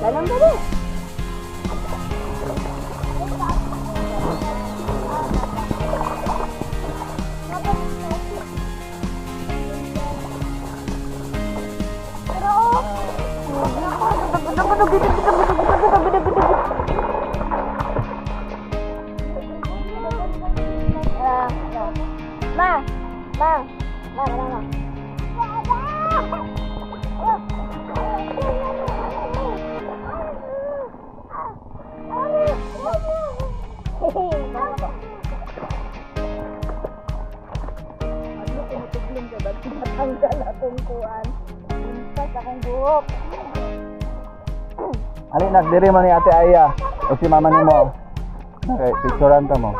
Dalam tadi. Matanggal akong kuan. Impas akong buhok. Ali, nagdiri man ni Ate Aya o si mama ni mo. Okay, picturean ta mo.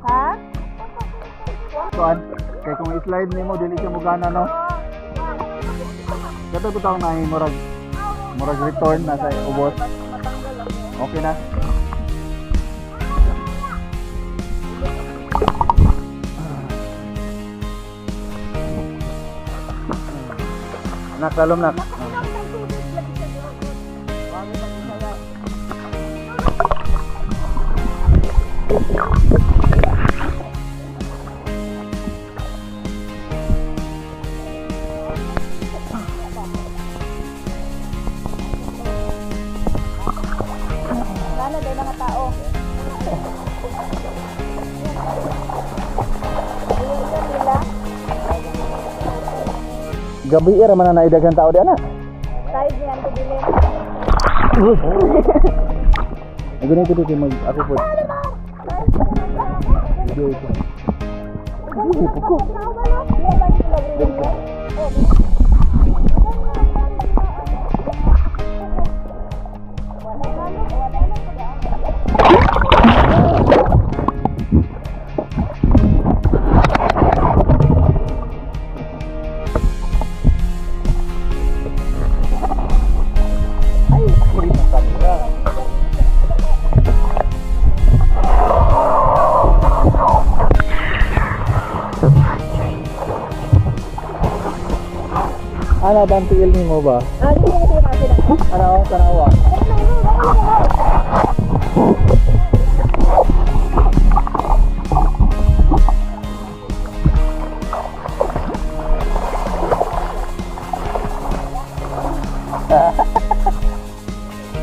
Ha? Kuan, kay kung i-slide nimo dili siya mugana no. Kato bitaw na murag return na sa ubos. Okay na. Nak, salom nak. Wala na mga tao. gabi ra man na idagan tao di ana. Side niyan to bilin. Ay ganito dito mag ako po. Video ito. Ana bang tiil mo ba? Hindi ko natin. Ano kanawa?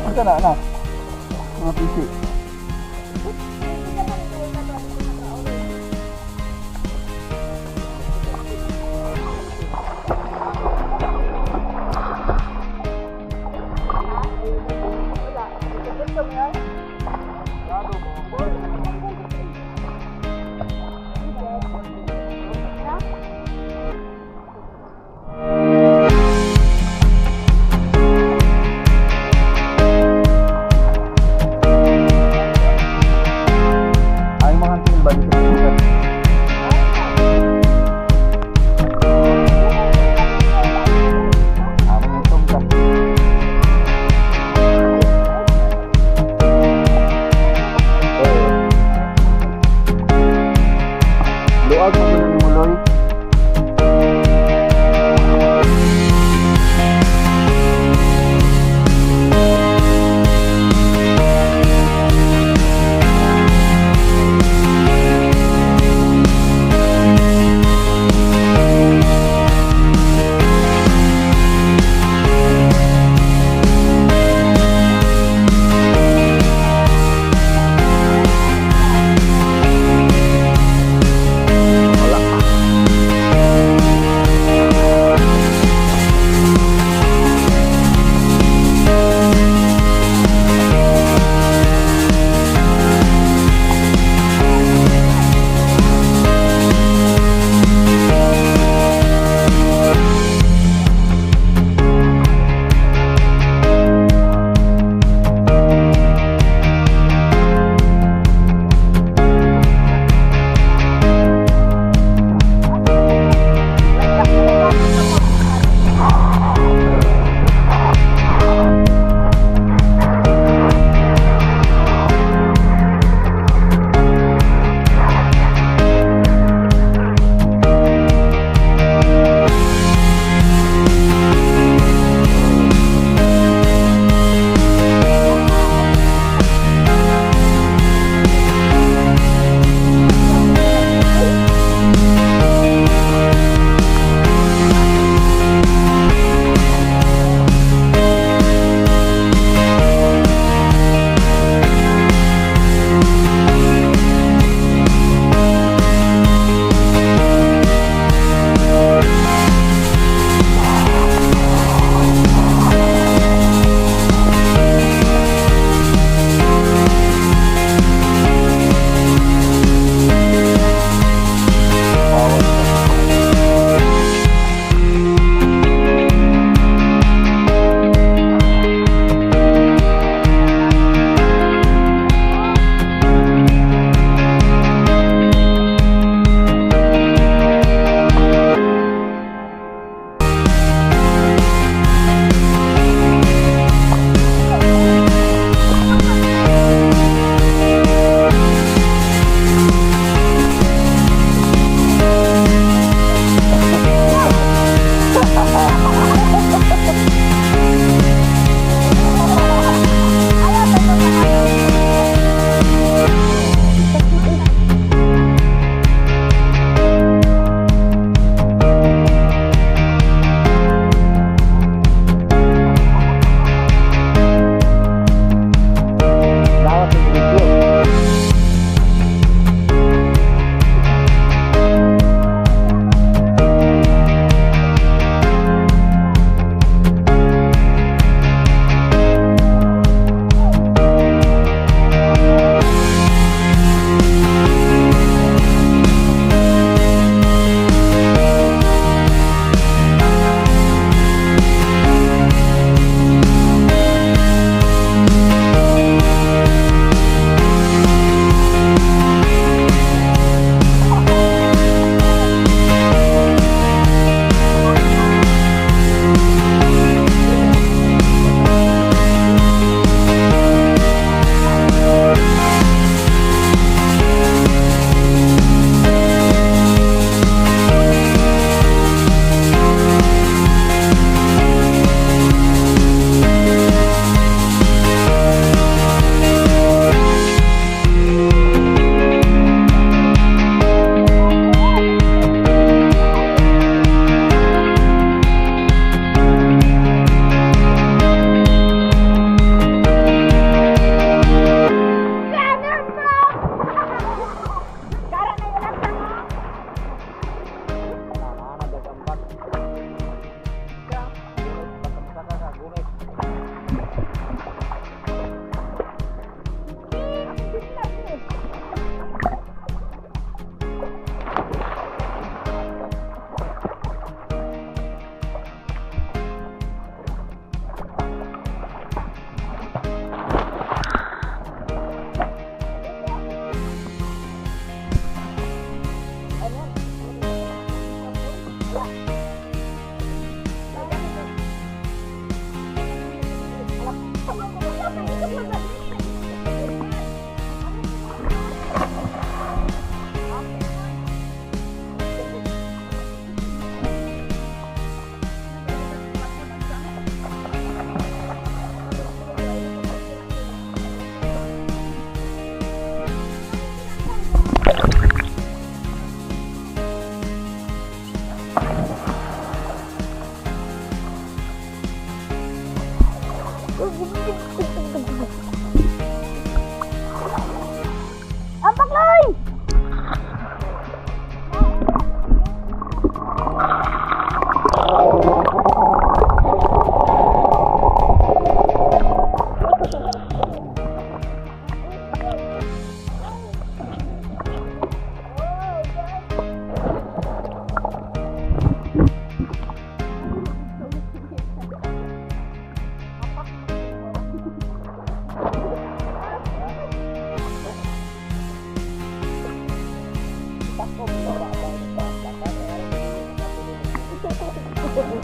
Ito na. Mga pisi. Ay mga tiil ba dito? Mga itong ka.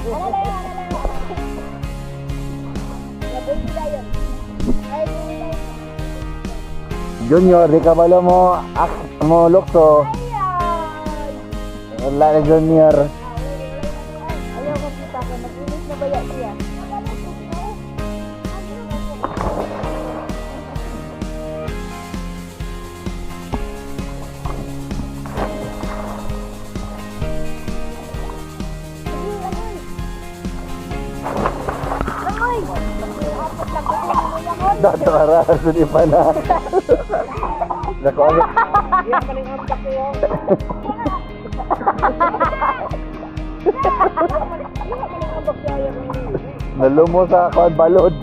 Ano na yun? Nabay sila yun. Ay, sila yun. Junior, di ka balo mo lukso. Ayan! Wala na Junior. Ayaw makita ko. Nag-inis na ba yan siya? Dato ara sa di pa na. Dako ano? Yan kaning ambak ko yun. Nalumo sa kuan balod.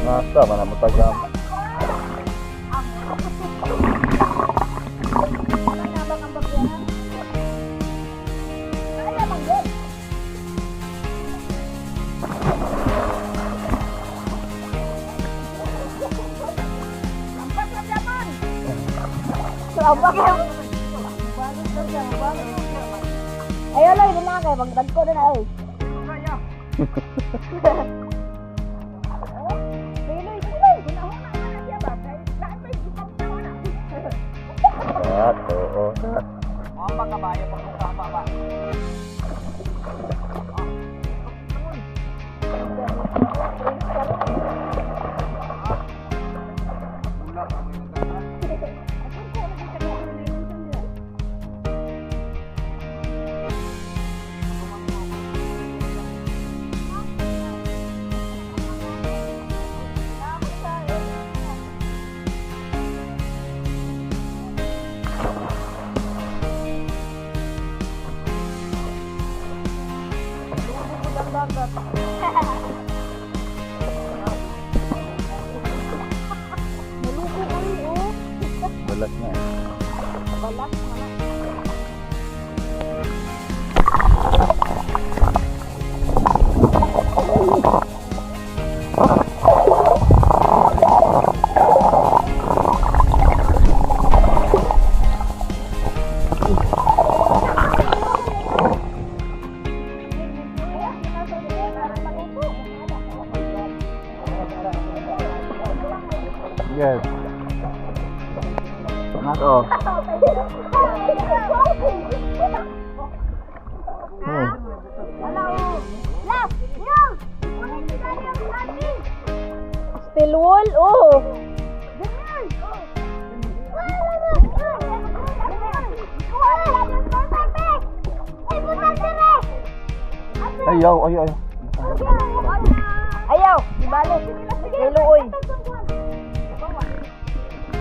Nasa mana mo tagam. Ayo lah, ini nak kayak bang tadi kau dah nak. Oo. Ambak kabayo pag kasama ba? Balas na. Yes. Nako. Steel wool, oh. Ayaw, ayaw, ayaw. Ayaw, ibalik. Kailuoy.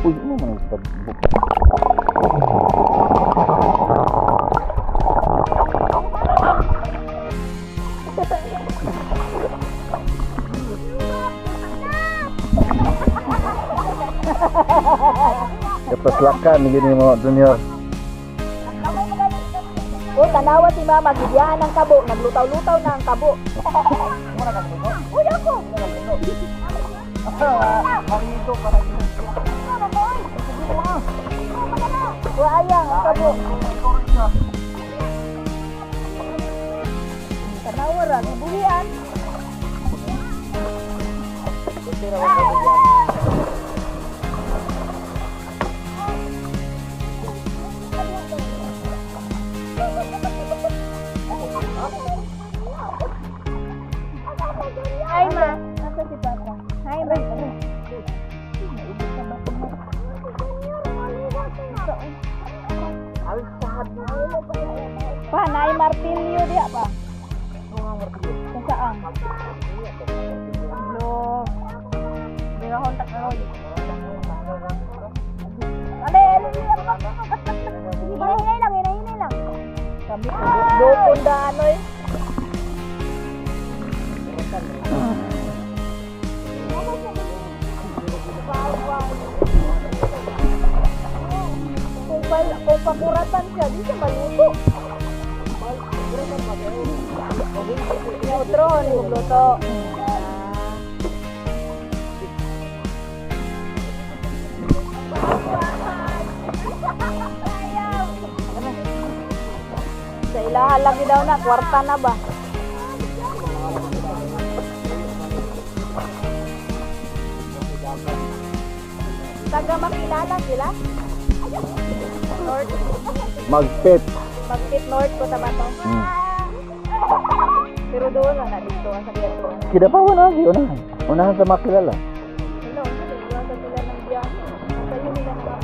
Uy, ano man ang tagbuk? Kapaslakan gini mo, Junior. Oh, tanawa si Mama, gibiyahan ng kabo. Naglutaw-lutaw na ang kabo. Uy, ako! Marito para Ayang, ang kabo. Tanawa ra, gibuhian. Hi, ma. Nasa si Papa. Hi, ma. Pa, naay martilyo diya pa. Saan? Lo. Bila kontak na ron. Hinay lang, hinay lang. Kami lupon da ano eh. Kung pakuratan siya, di siya maluto. Neutro, ni magluto. Sa ilahan lagi daw na, kwarta na ba? Taga makilala sila? North. Magpit. Magpit North ko tama to. Pero doon lang na dito ang sakyan ko. Kida pa wala lagi. Unahan sa makilala. Hello, hindi sa sila ng biyahe. Sa yun nila naman.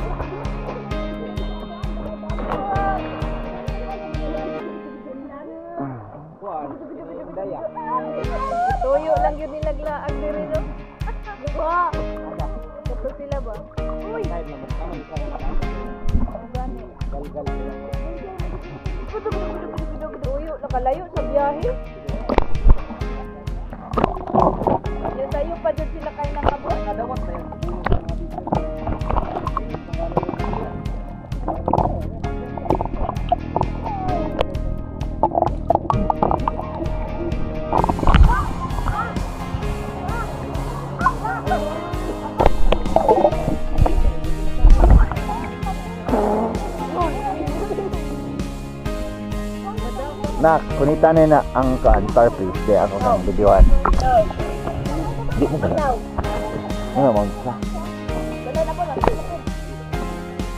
Tuyo lang yun nilaglaag diri no. Wow. Ito sila ba? Uy. Tuyo, nakalayo sa biyahe. Yung tayo pa dyan sila kayo ng abot. Kadawat na yun. Nak, kunita na ang starfish kaya ako ng videoan. Di mo ba? Ano mo sa? Wala na po lang.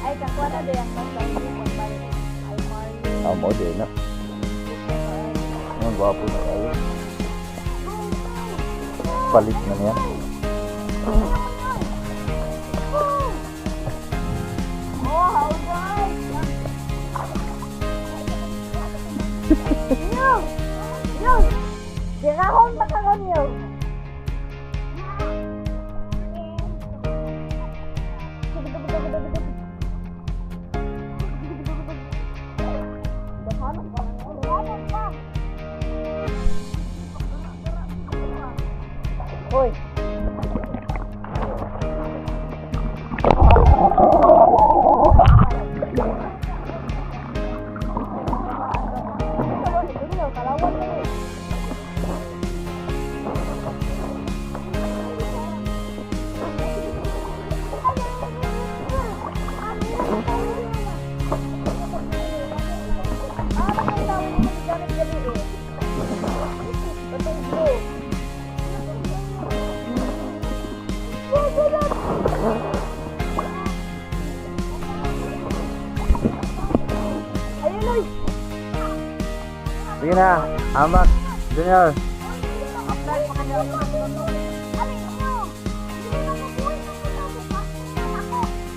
Ay, kakuha na din ang basta hindi mo ba? Ay, Mario. Mo din na. Ang gwapo na kayo. Palit na niya. Oh, guys! Yo! Yo! Dirahon pa ka yo! Hoy! Sige na, Amak, Junior.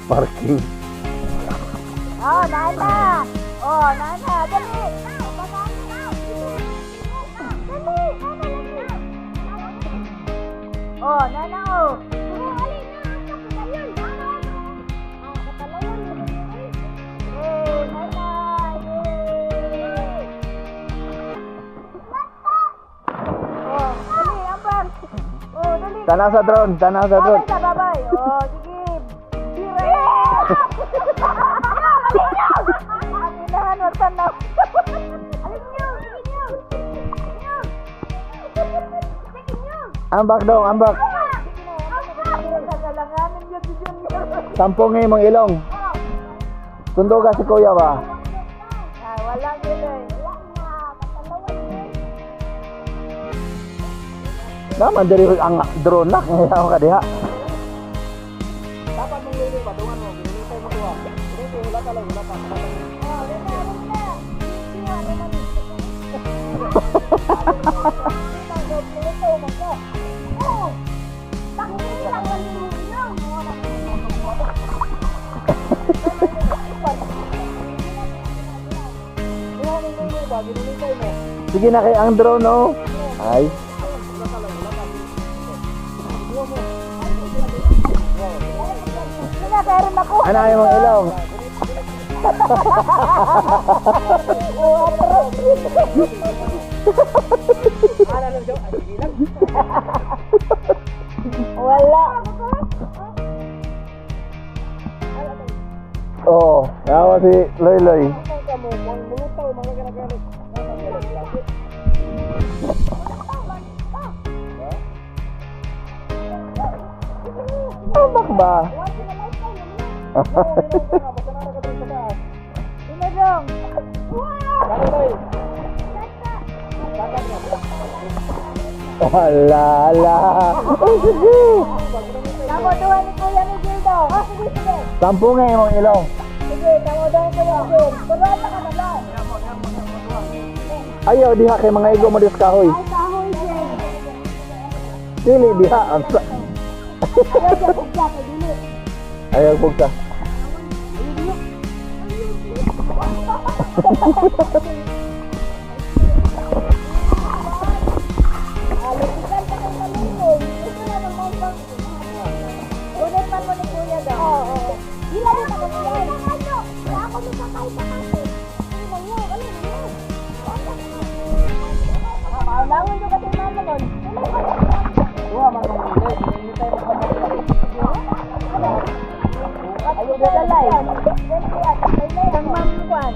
Parking. Oh, Nana! Oh, Nana, dali! Oh, Nana, oh! Tanaw sa drone, tanaw sa drone. Babay sa babay. Oh, sige. Dire. Ang inahan, wag tanaw. Ambak dong, ambak. Galanganin yun si Junior. Sampungin mong ilong. Tundo ka si kuya ba? Ah, walang yun eh. Naman dari ang drone nak ngayaw ka diha. Dapat mong lili, patungan mo. Binilitay mo tuwa. Binilitay, wala ka lang, wala ka. Oh, wala na. Siya naman. Sige na kay ang drone, no? Ay. Sige, meron ako. Ano ayaw mong ilong? Wala. Oo, yawa si Loy Loy. Tambak ba? Sino dong? Ala, ala. Oh, sige. Tamo doon ni Kuya Miguel daw. Oh, sige, sige. Sampu nga yung ilong. Sige, tamo doon ni Kuya Miguel. Turuan na ka na lang. Ayaw, diha kay mga igo mo dis kahoy. Ay, kahoy, Jen. Dili, diha. Ang sa... Ayaw siya pagka, kay dili. Ayaw, pugsa. Alitikan ka ng malunod. Ito na naman bang... Unod man mo ni Kuya daw. Oo. Hila mo na kung yan. Ano? Wala ako nagkakay sa kasi. Ano mo? Ano mo? Kailangan nyo kasi mama nun. Tuwa, mga mga hindi tayo Ayaw dadalay. Ang mamukwan.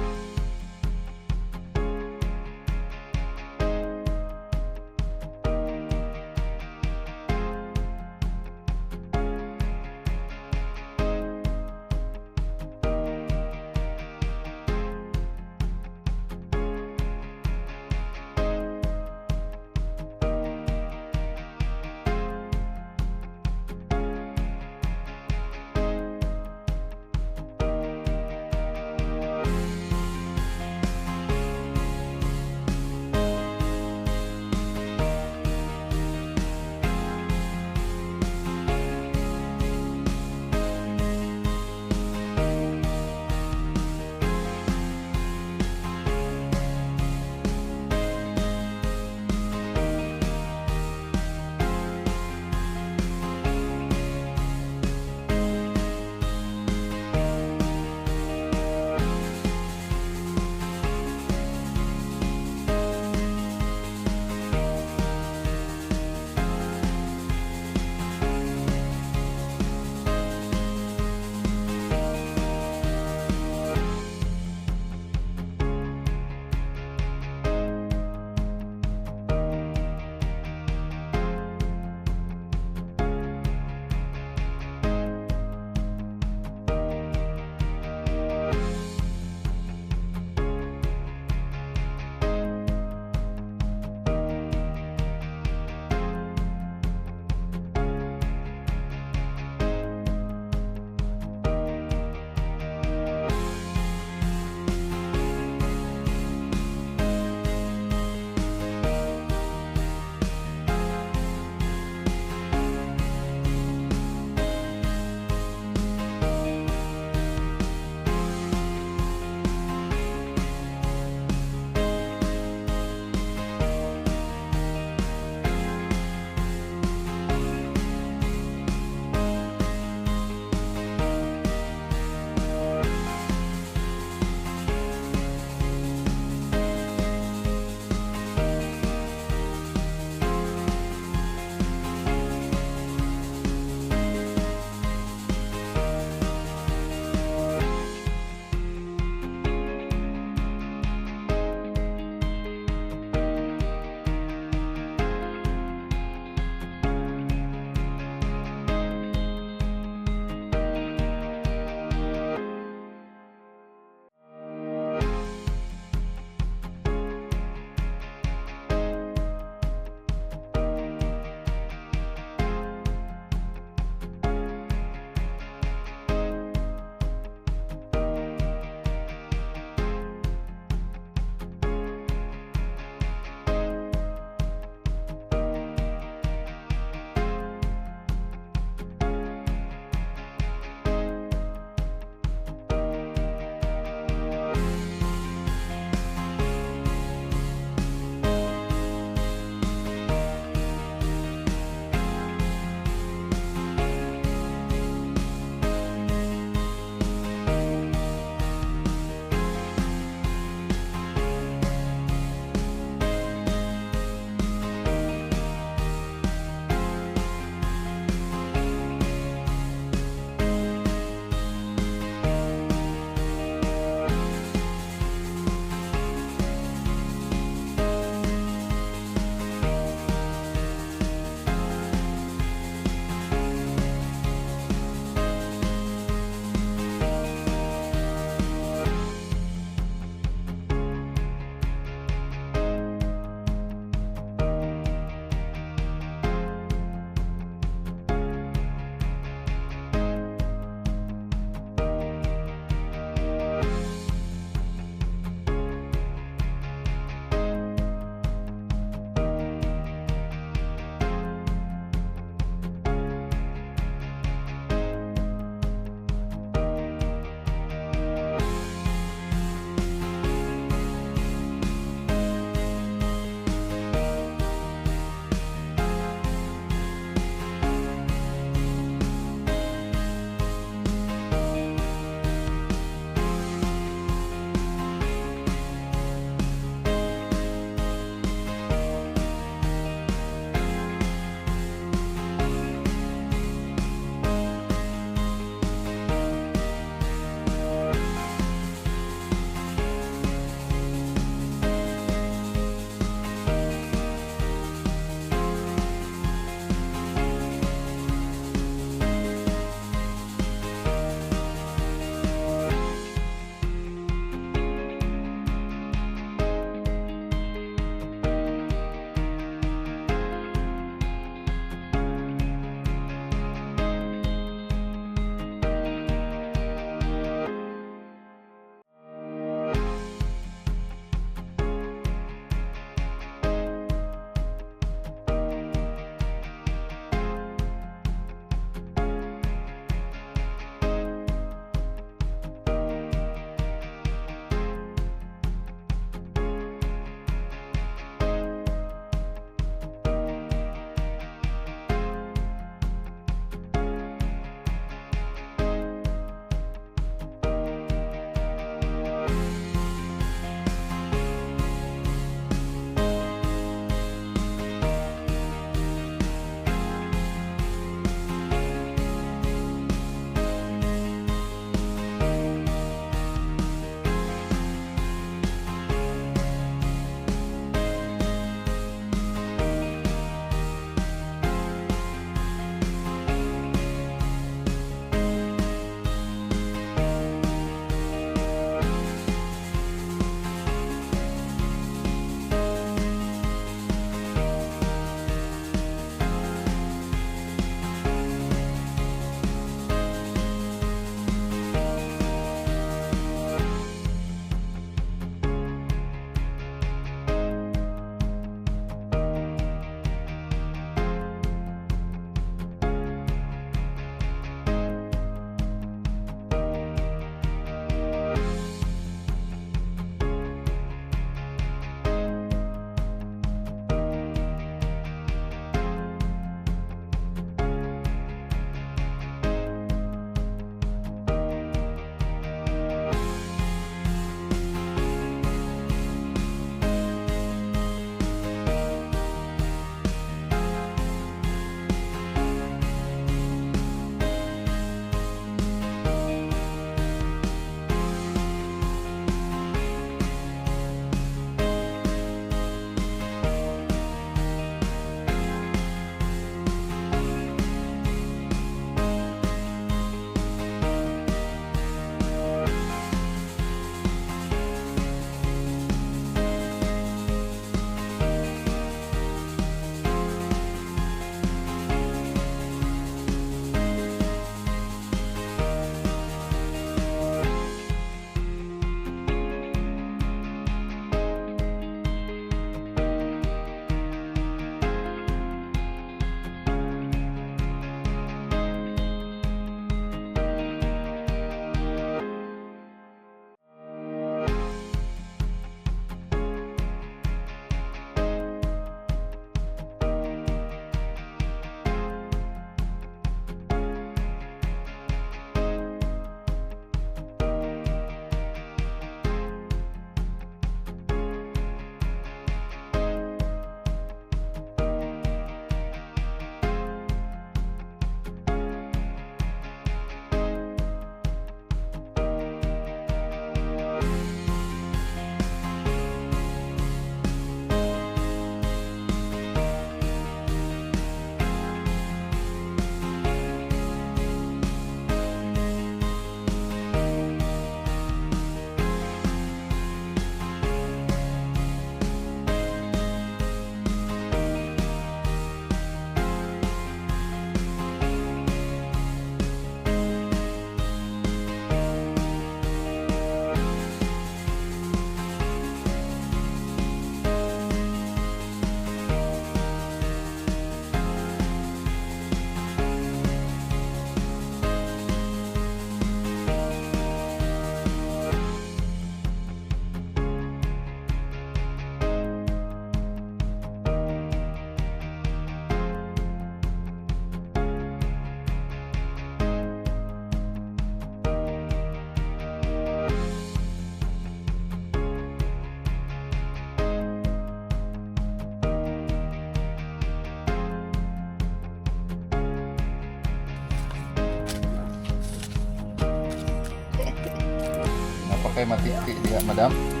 kay matiti diha, madam. Dili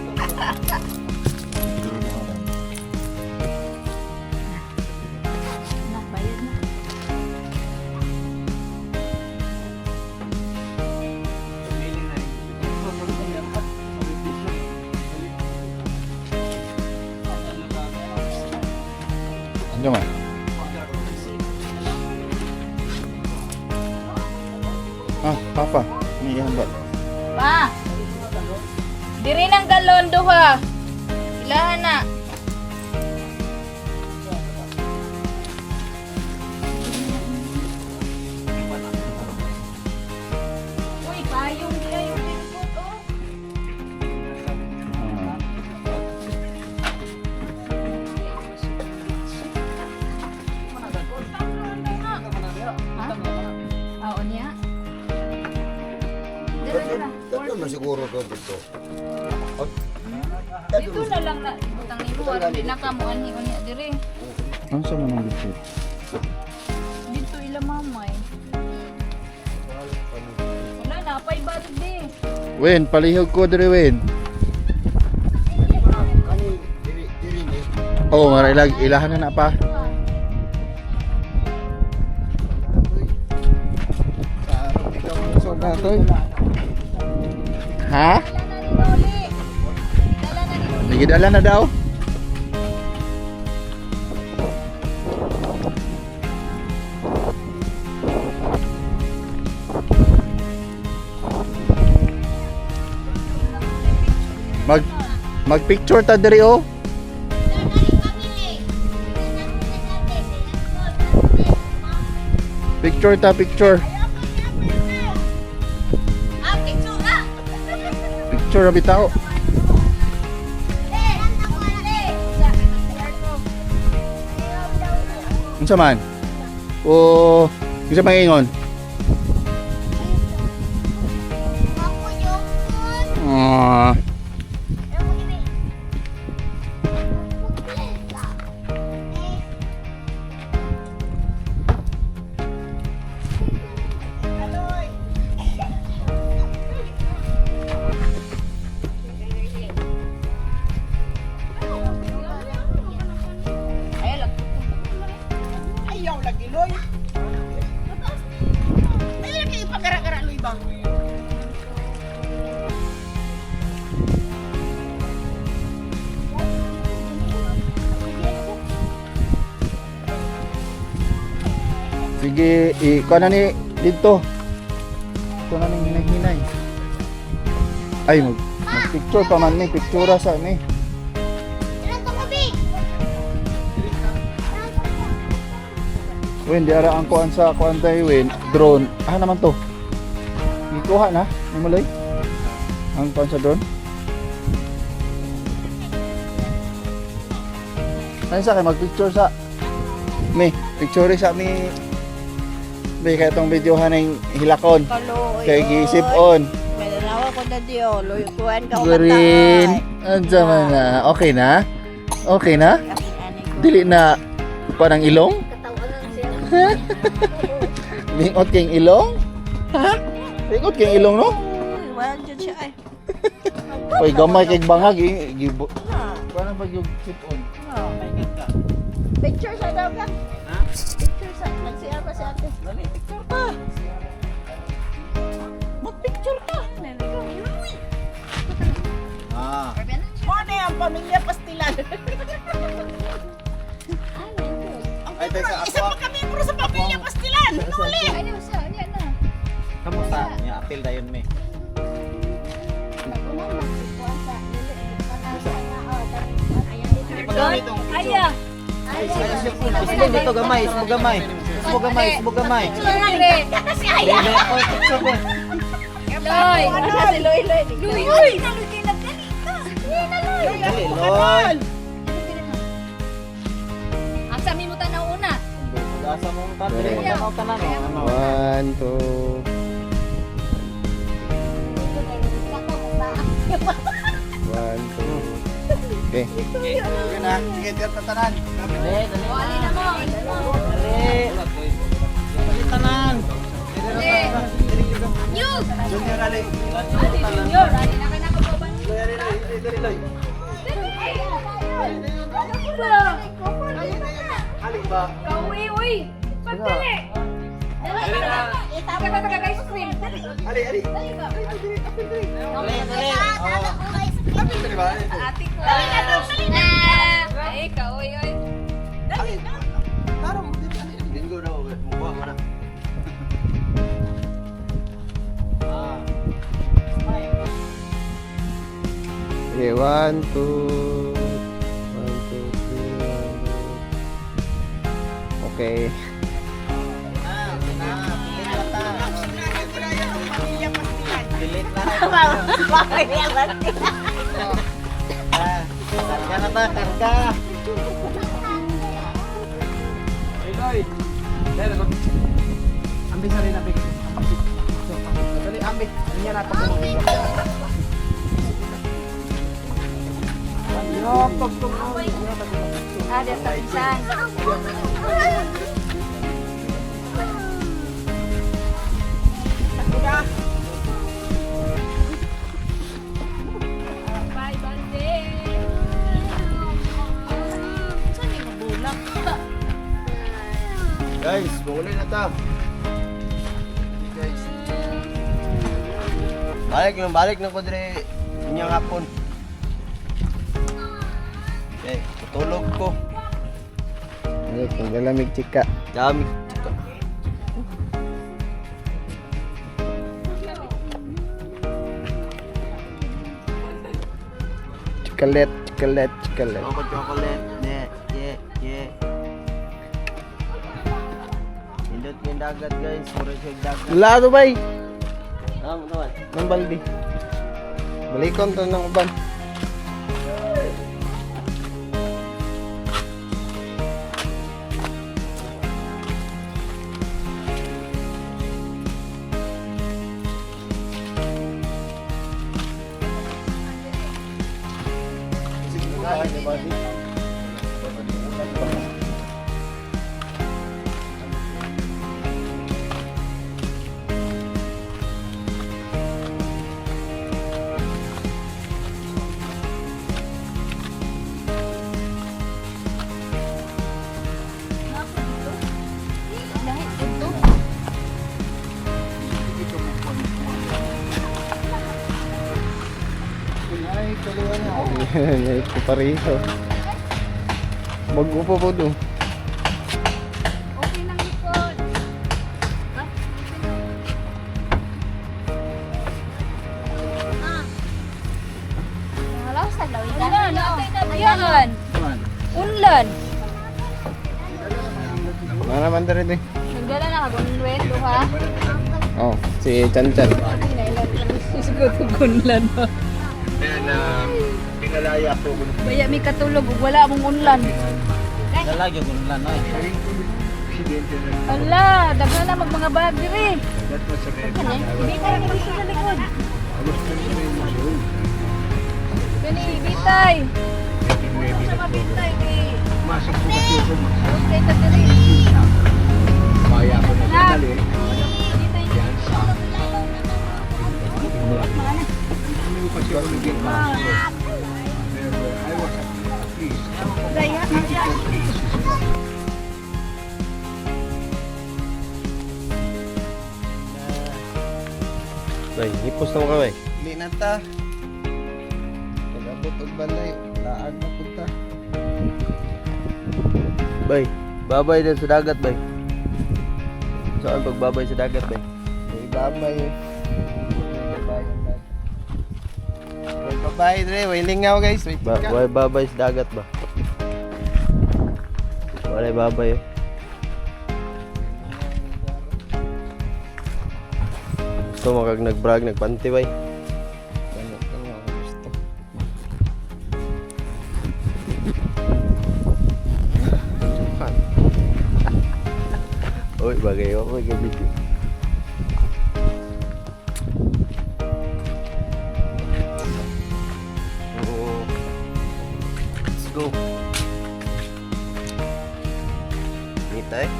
ni madam. Bayad na. Ano man? Ah, papa. Ni yan ba? Pa! Diri ng galon duha. Ilahan na. Uy, payong nila yung pinipot, oh. Ha? Oo niya. Dira, dira. Tatlo na siguro to dito. Dito na lang na butang nimo aron di na kamo anhi unya diri. Ano sa manang dito? Dito ila mamay. Wala na pay balik di. Wen, palihog ko diri Wen. Kani diri ni. Oh, maray lag ilahan na pa. So na toy. Ha? Dala na ni Loli. Dala na ni Loli. Nagidala na daw. Mag-picture ta diri oh. Picture ta, picture. Picture ra bitaw. Unsa man? O, unsa mangingon? Ah, Ayaw lagi, Loy. Ay, lagi ipagara-gara, Loy, ba? sige, ikaw na ni dito. Ikaw na ni hinay-hinay. Ay, mag-picture pa man ni, picture sa ni. Wen, di ara ang kuan sa kuan tayo, Wen. Drone. Ah, naman to. Ikuha na, ni Muloy. Ang kuan sa drone. Ano sa kay mag-picture sa mi, picture sa mi. May kaya itong videohan ng hilakon. Kay gisip on. May dalawa ko na diyo, luyuan ka Green. Andiyan man na. Okay na? Okay na? Dili na pa ng ilong? Lingot kayong ilong? Ha? Lingot kayong ilong, no? Wala dyan siya ay. Uy, gamay kayong bangag. Gibo. Paano ba yung keep on? Picture sa daw ka? Ha? Picture sa, nagsiya pa si ate. Dali, picture ka. Mag-picture ka. Ah. Mo na yung pamilya pastilan. Ay, teka, Isa pa kami puro sa pamilya pastilan. Nuli. Ano sa, ano na? Kamusta? Yung apel dayon me. Aya. Ismo dito gamay, ismo gamay. Ismo gamay, ismo gamay. Kasi aya. Picture ko. Loy. Kasi Loy, Loy. Loy, Loy. Loy, kinagani ka. Dali, Loy. Ang sami mo tanaw una. Asa mo ang tatlo. Ano ka na no? 1, 2. 1, 2. Okay. Sige na, sige tatanan. Dali, dali. Wali na mo. Dali. Dali tanan. Yug. Junior ali. Junior, ali na ka na ko. Alin ba? Uy! Pagdali! Dali na! Itapos ka ice cream! Ali. Dali, dali. Dali ba? Ate ko! Ay, kauwi, oy! Tarong mo din. Linggo daw. Mukha mo na. Okay, 1, 2, 3, 1, 2. Okay. Pilit na. Karga na ta, karga. Eloy. Dali ko. Ambil sa rin na big. Dali ambil. Niya na pa ko. Ada tapisan. Bye, Bande. Saan yung mabulang? Guys, muli na ta. Guys. Balik na ko dire inyang hapon. Okay, tutulog ko. Ay, kung galamig chika. Dami. Chikalet, chikalet, chikalet. Ako chocolate. Yeah. Indot yung dagat guys. Mura siya dagat. Lado bay. Ano naman? Nang baldi. Balikon to ng uban. Ay, ito pareho. Mag-upo po doon. Okay nang likod. Halos sa lawigan. Ayan. Unlan. Ano naman na rin eh. Nagdala na kagunwen, duha. Oh, si Chan Chan. Siguro unlan ba? Pinalaya po. Baya may katulog, ug wala mong unlan. Dalagyo ko lang, no? Ala, daghan na mag mga bag diri. Hindi tayo ni sa likod. Kani bitay. Sa mabitay ni. Masok po kasi ito. Okay ta diri. Kaya ko na dali. Bitay. Yan sa. Kami ko kasi ako naging kaso. I was please. Daya. Bay, hipos na mo ka bay. Hindi na ta. Pag-abot og balay, laag na punta. Bay, babay din sa dagat, bay. Saan pagbabay sa dagat, bay? May babay. May babay dre, may lingaw guys. May tika. Wala babay sa dagat ba? Wala babay. Gusto mo kag nag-brag, nagpanti, bay? Ano ang gusto? Uy, bagay ako, may gabit. Oo. Let's go. Nita eh.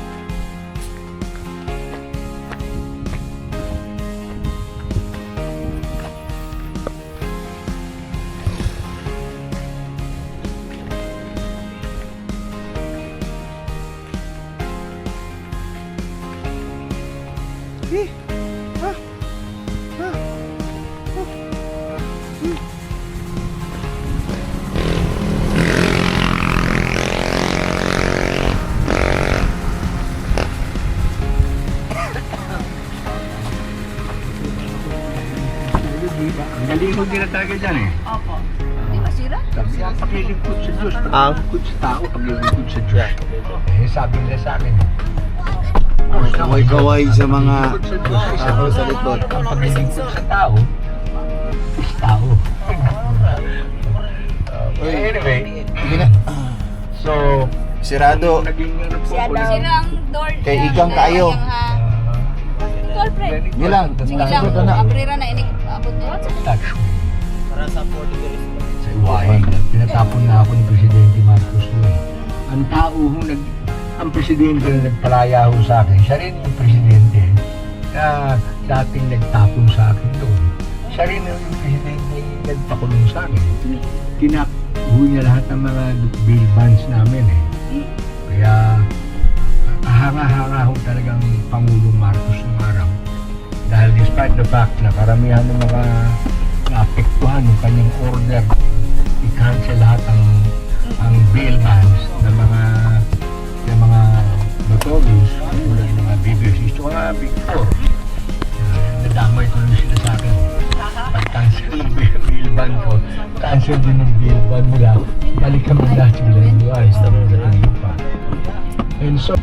Ang galing mo din na talaga dyan eh. Opo. Di ba sira? Sabi nga, paglilingkod sa Diyos. Ang? Paglilingkod sa tao, paglilingkod sa Diyos. Eh, sabi nila sa akin. Kaway-kaway sa mga tao sa likod. Ang paglilingkod sa tao, is tao. Anyway, so, Sirado. naging ano po ako lang. Sira ang door. Kay Ikang kayo. Tol, pre. Yun lang. Sige lang. Sunod na. Abrira na inig. Abot na. Touch me. Sa iwain, pinatapon na ako ni Presidente Marcos noon. Ang tao ho, ang presidente na nagpalaya ho sa akin, siya rin yung presidente na dating nagtapon sa akin doon. Siya rin yung presidente na nagpakulong sa akin. Tinakbo niya lahat ng mga bail bonds namin eh. Kaya hanga-hanga ho talagang Pangulong Marcos ng araw. Dahil despite the fact na karamihan ng mga naapektuhan ng kanyang order, i-cancel lahat ang bail bonds ng mga notorious, tulad ng mga BBS, ito mga Big Four. Nadamay ko rin sila sa akin. Pag-cancel ng bail bond ko, cancel din ng bail bond nila, balik kami lahat sila ng buhay sa mga lupa. And so,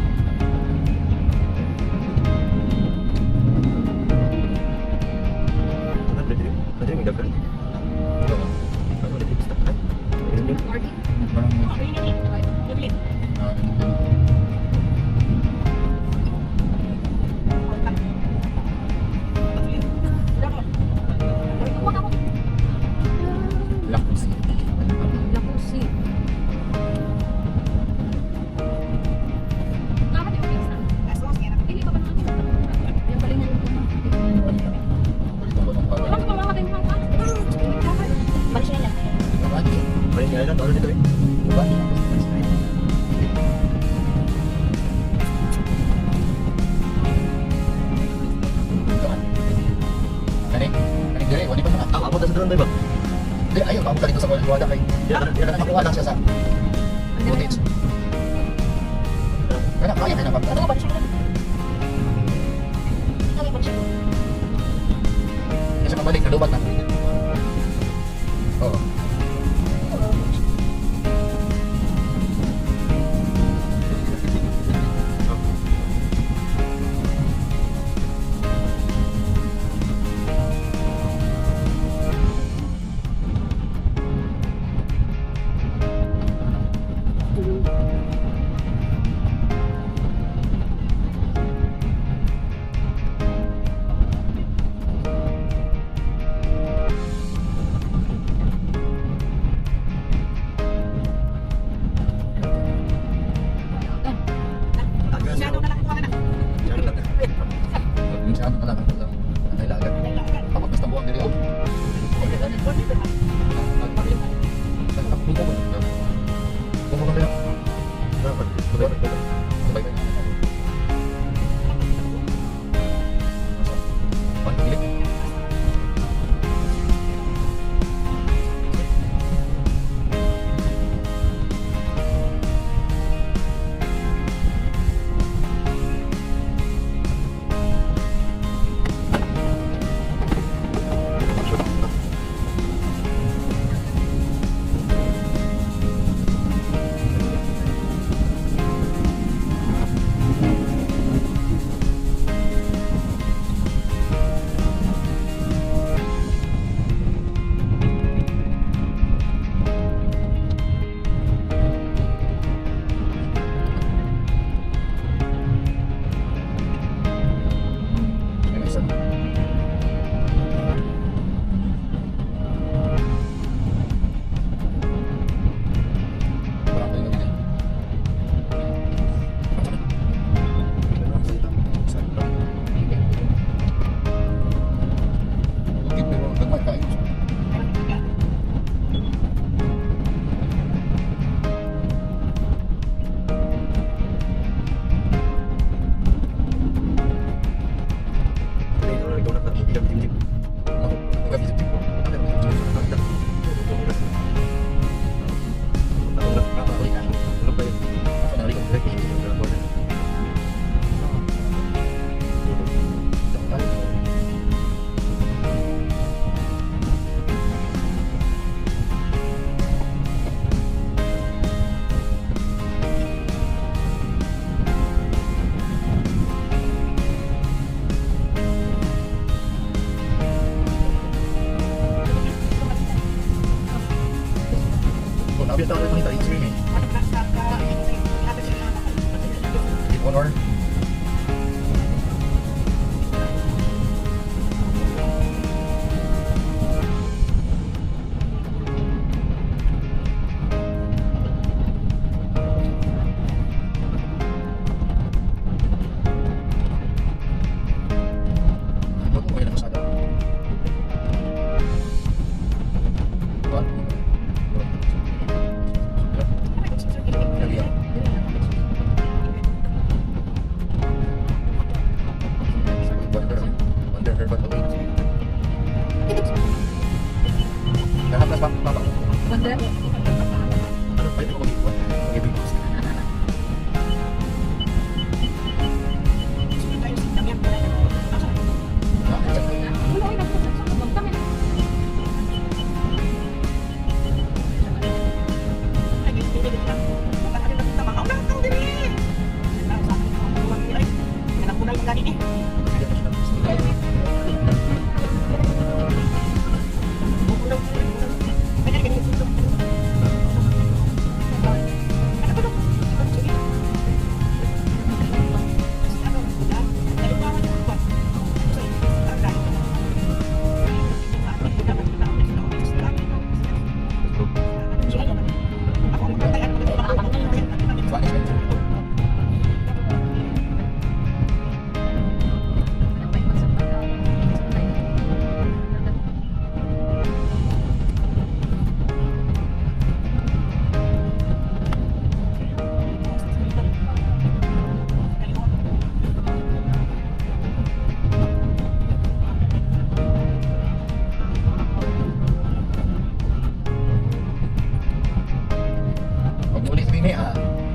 Pag ulit ini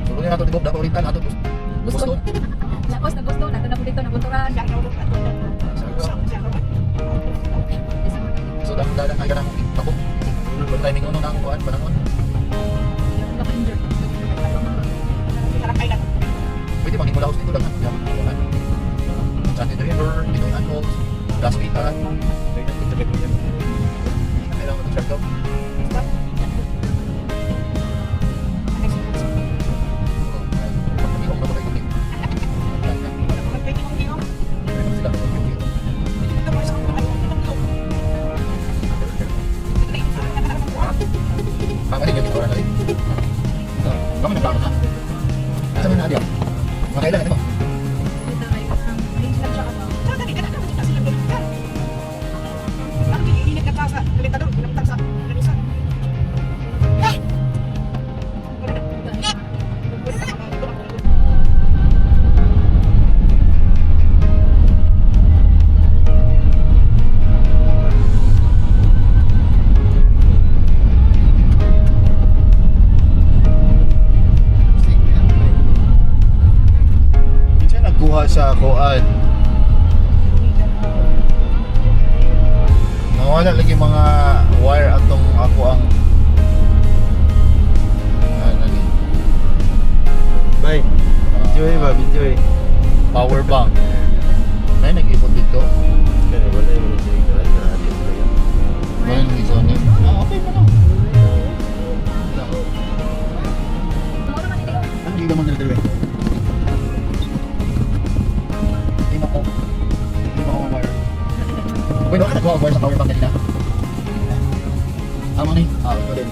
sulod na ato di dapat ulitan ato gusto. Tapos na gusto, nato na po dito, nabunturan. So dapat ay kanang takot. Pag timing uno nang kuan panahon. Pwede maging dito lang ha. Sandy River, Pinoy Anholt, Gaswitan. Kailangan mo ito kamu nak bangun tak? Sama nak dia. Makailan ito mo. Sa kuan nawala lagi mga wire atong ako ang nani Bay, enjoy ba? Enjoy. power bank ay nag-ipon dito Kaya wala yung mga sigaran sa atin ba yan? well it's on it okay mo na ano hindi naman nila dalawa Bueno, ano ko wire sa power bank nila? Amo ni. Ito din.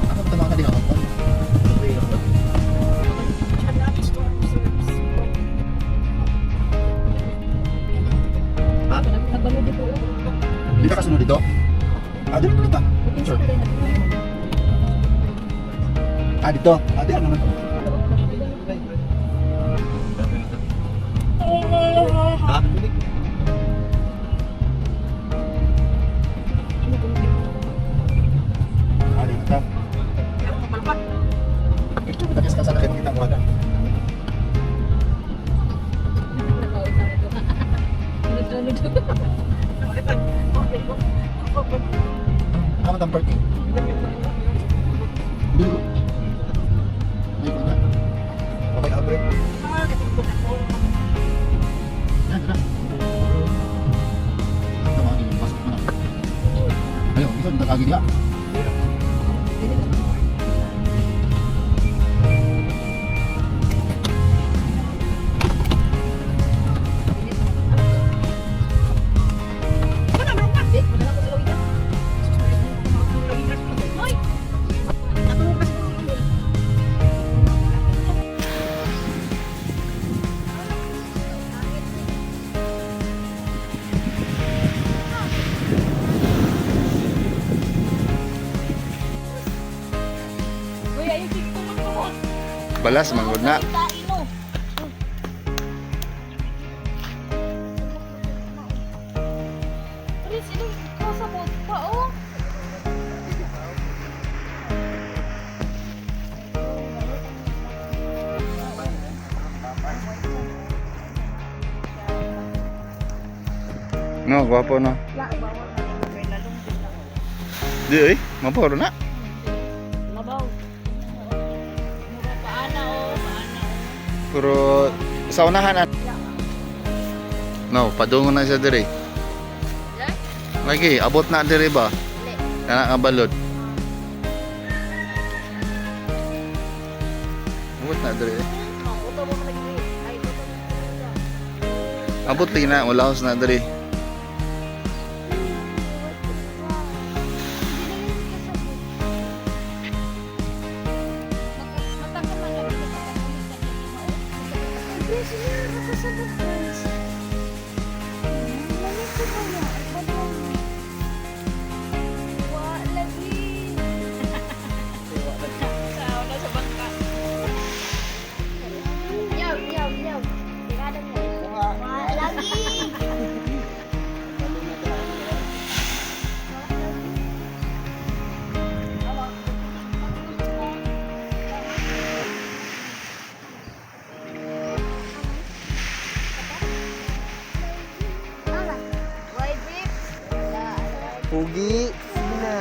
Ako tama ka din ako. Ha? Hindi ka kasunod dito? Dito na ta. Sure. Dito. Dito naman. Ha? Dito. Ito kita sa kasalanan kita mo ada. Kamu tam parking. Dulu. May mana? Okay, abre. Ayo, kita minta lagi dia. Balas manggod na. No, gwapo no. Di mapuro na. Mabaw. Paana o, paana o. Pero sa unahan na. No, padungo na siya dire. Lagi, abot na dire ba? Kana nga balod. Abot na dire. Abot lagi na, ulahos na dire. Pugi, sige na.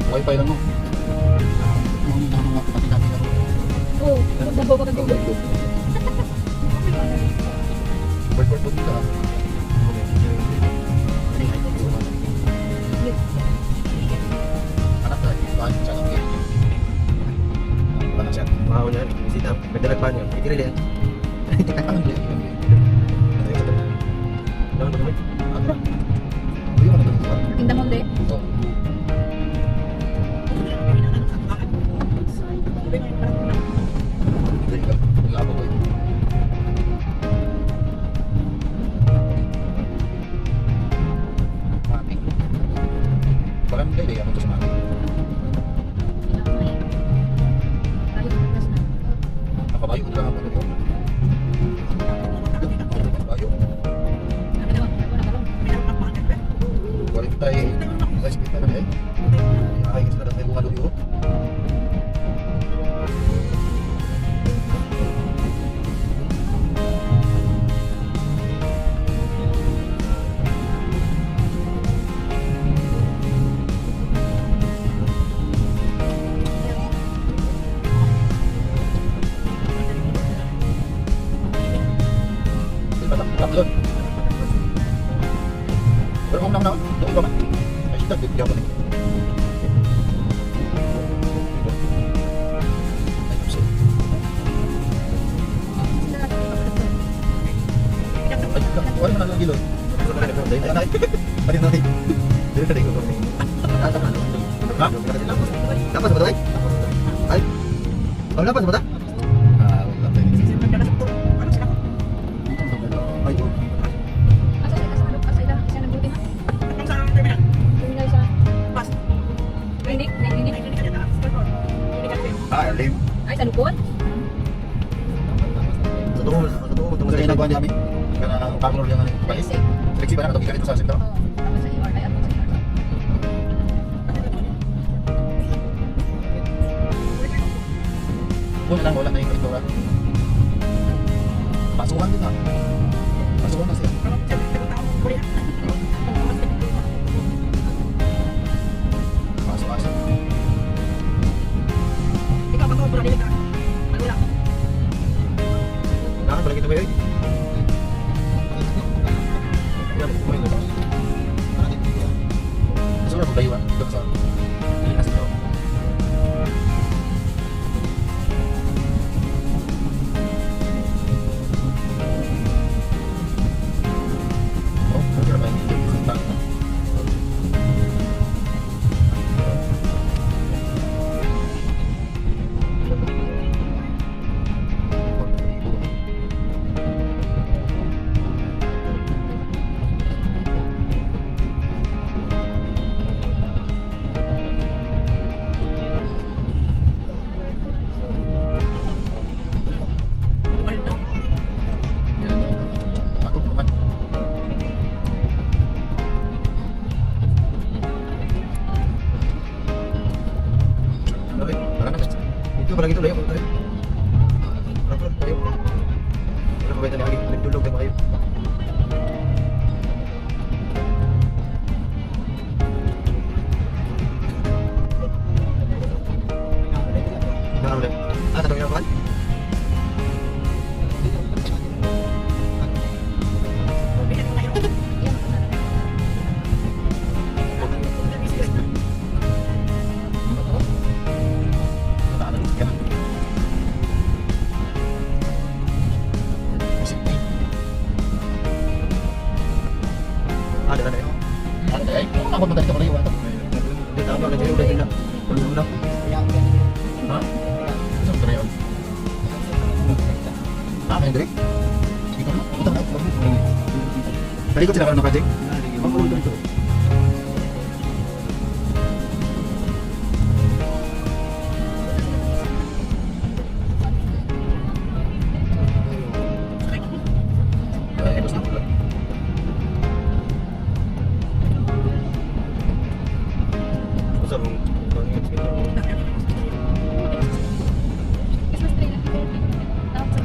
Wi-Fi lang mo. Oo, magbabaw ka ng Google. Bird ka. Anak tayo, paano siya lang kayo? Paano siya? Wow na, sit up. Nagdalag pa niyo. Ikirili yan. Ano ba yun? Ano ba naman? Ano? Uy, ano ba yun? Tinda mo ulit. Ito. Labo ko yun. Mati. Parang hindi ako to sa mati. Nakabayo ko lang ako dito. Nakabayo. Balik tayo. Guys, kita na eh. Ay, gusto na tayo bumalo yun. Doon. Pero kung naman doon ba man? Ay, kita, bigyan ko na. Ay, kapso. Ay, wala naman ang gilod. Ay, anay. Pati na rin. Dito ka rin ko. Ha? Lapas ba ito ay? Ay? Oh, lapas ba ito? Ah, wala pa yun. Ay, oh. Ah, alim. Ay, sa lukod? Sa tungo, tungo sa ginagawa niya kami. Kaya pangulor yung palis. Seleksi ba na ito? Ika dito sa sentro? Oo. Tapos sa ER, ay ano sa ER. Wala lang, wala na yung rektora. Pasukan din na. Pasukan na siya. Pasok. Nakakad pala kita ba yun? Yan, kumain na. Gusto mo na maglayuan? Doon sa Pilipinas ito. Oh, okay naman. Ako naman. Okay, tara na. Ito pala ito, layo. Layo. Layo. Wala ko ba ito lagi? Nagdulog na kayo. Nakaulit. Ah, tatawin ako kan? Ah, dala na yun. Ay, ako mo dito malayuan to. Hindi, tama ka dyan. Ulit nila. Ulit na. Ha? Saan ba na yun? Ah, Hendrik? Ito na. Ito na. Talikot sila ka ng kajik? Mag-ulit dito. Ay, basta pula. Basta mong pangit kita. Christmas tree na. Tapos,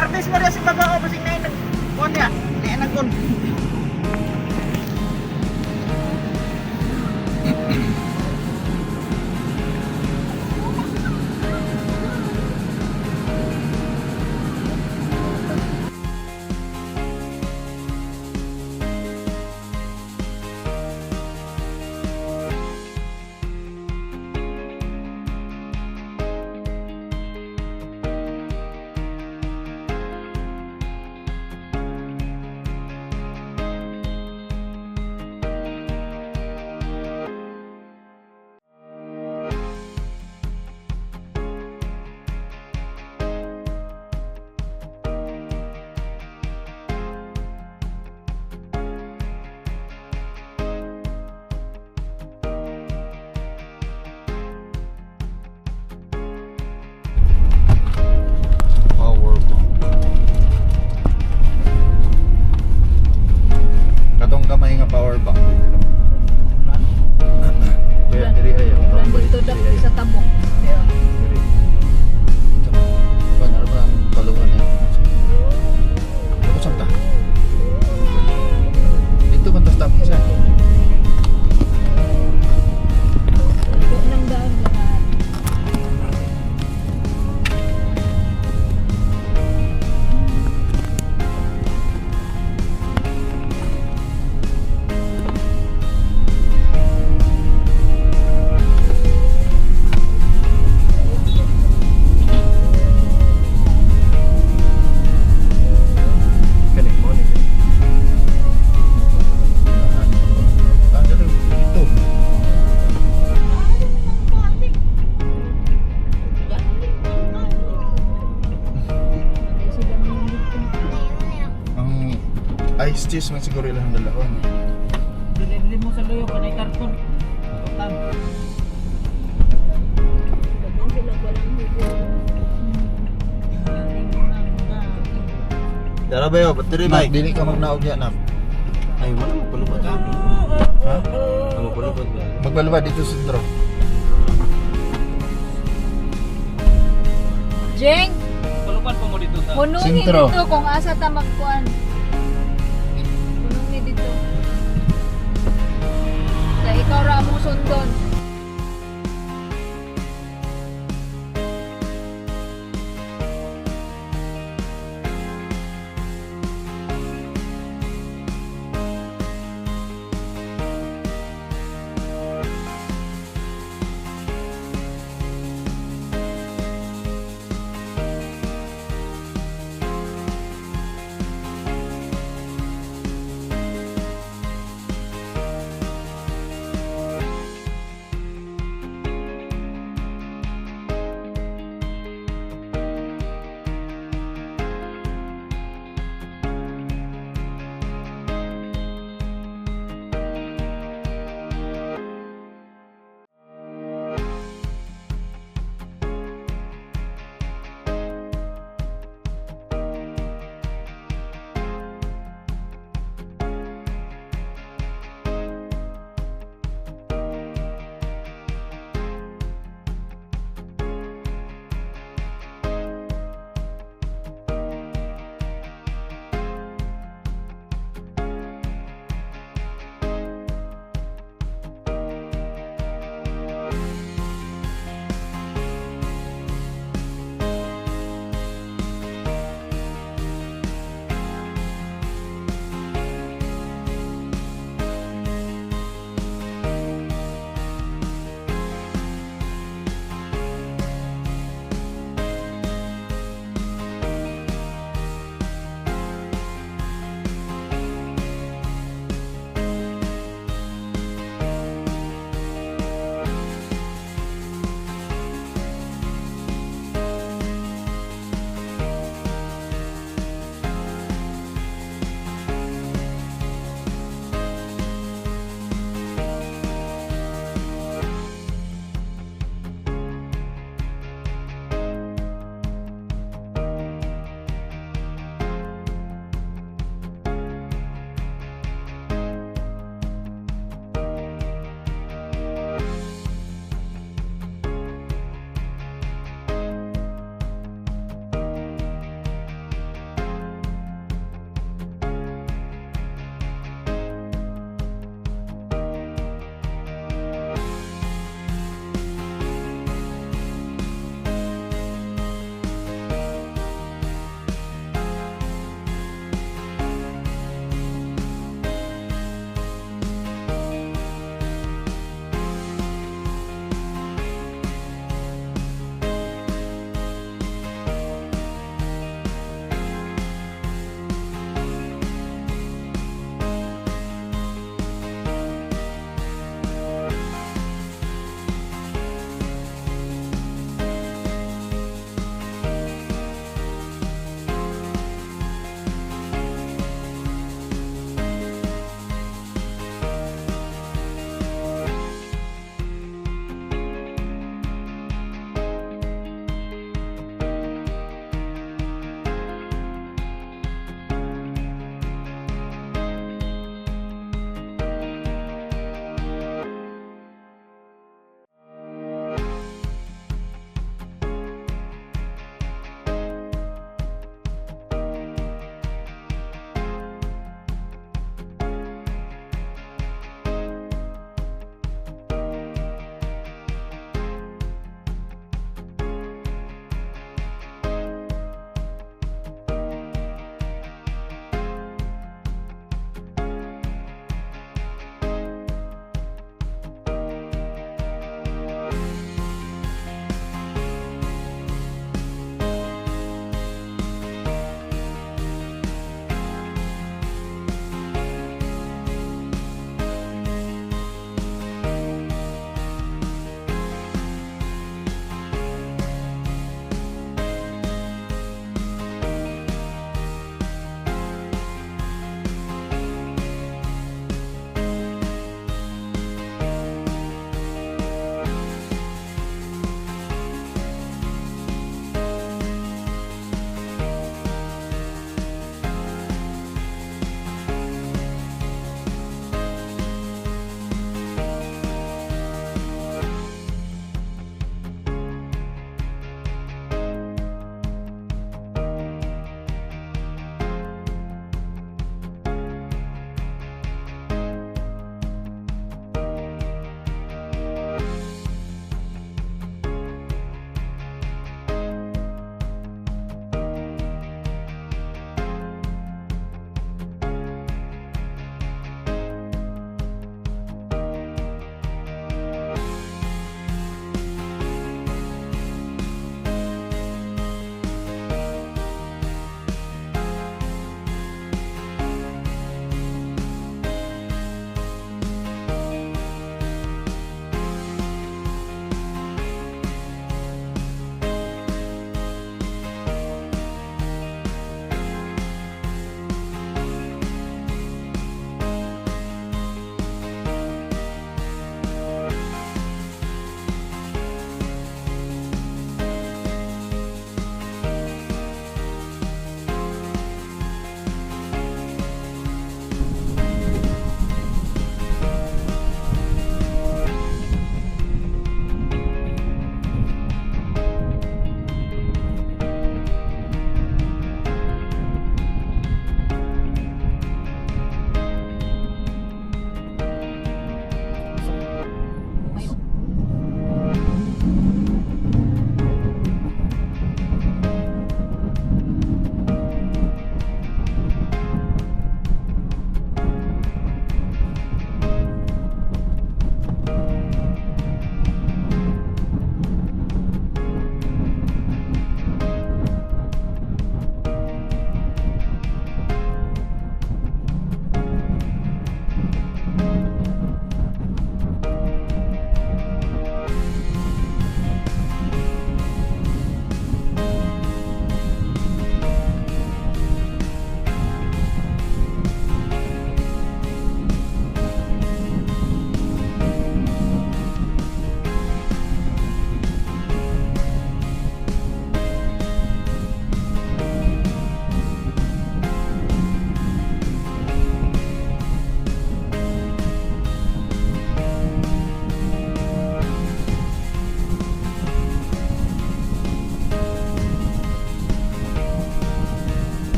artist nga rin si Baga o basing na yun. Kuhan niya, nagkon. Power bank. Katong kamay nga power bank. Kaya diri ayaw. Tambay Dito diri ayaw. sa tabok. Diri. Ano ba ang talungan niya? Ano saan ta? Dito man tas tapos siya. Nang daan lahat. Kani mo ni. Ah, dali dito. Ang ice cheese man siguro ilang dalawang. Dili mo sa luyo, kanay karton. Total. Dara ba yo, battery Nak, bike. dili ka magnaog yan, nak. Ay, wala mo palubot ha. Ha? Ano palubot ba? Magbalwa dito sa sentro. Jeng, Palupan pa mo dito sa... punuhin Sintro. dito kung asa ta magkuan.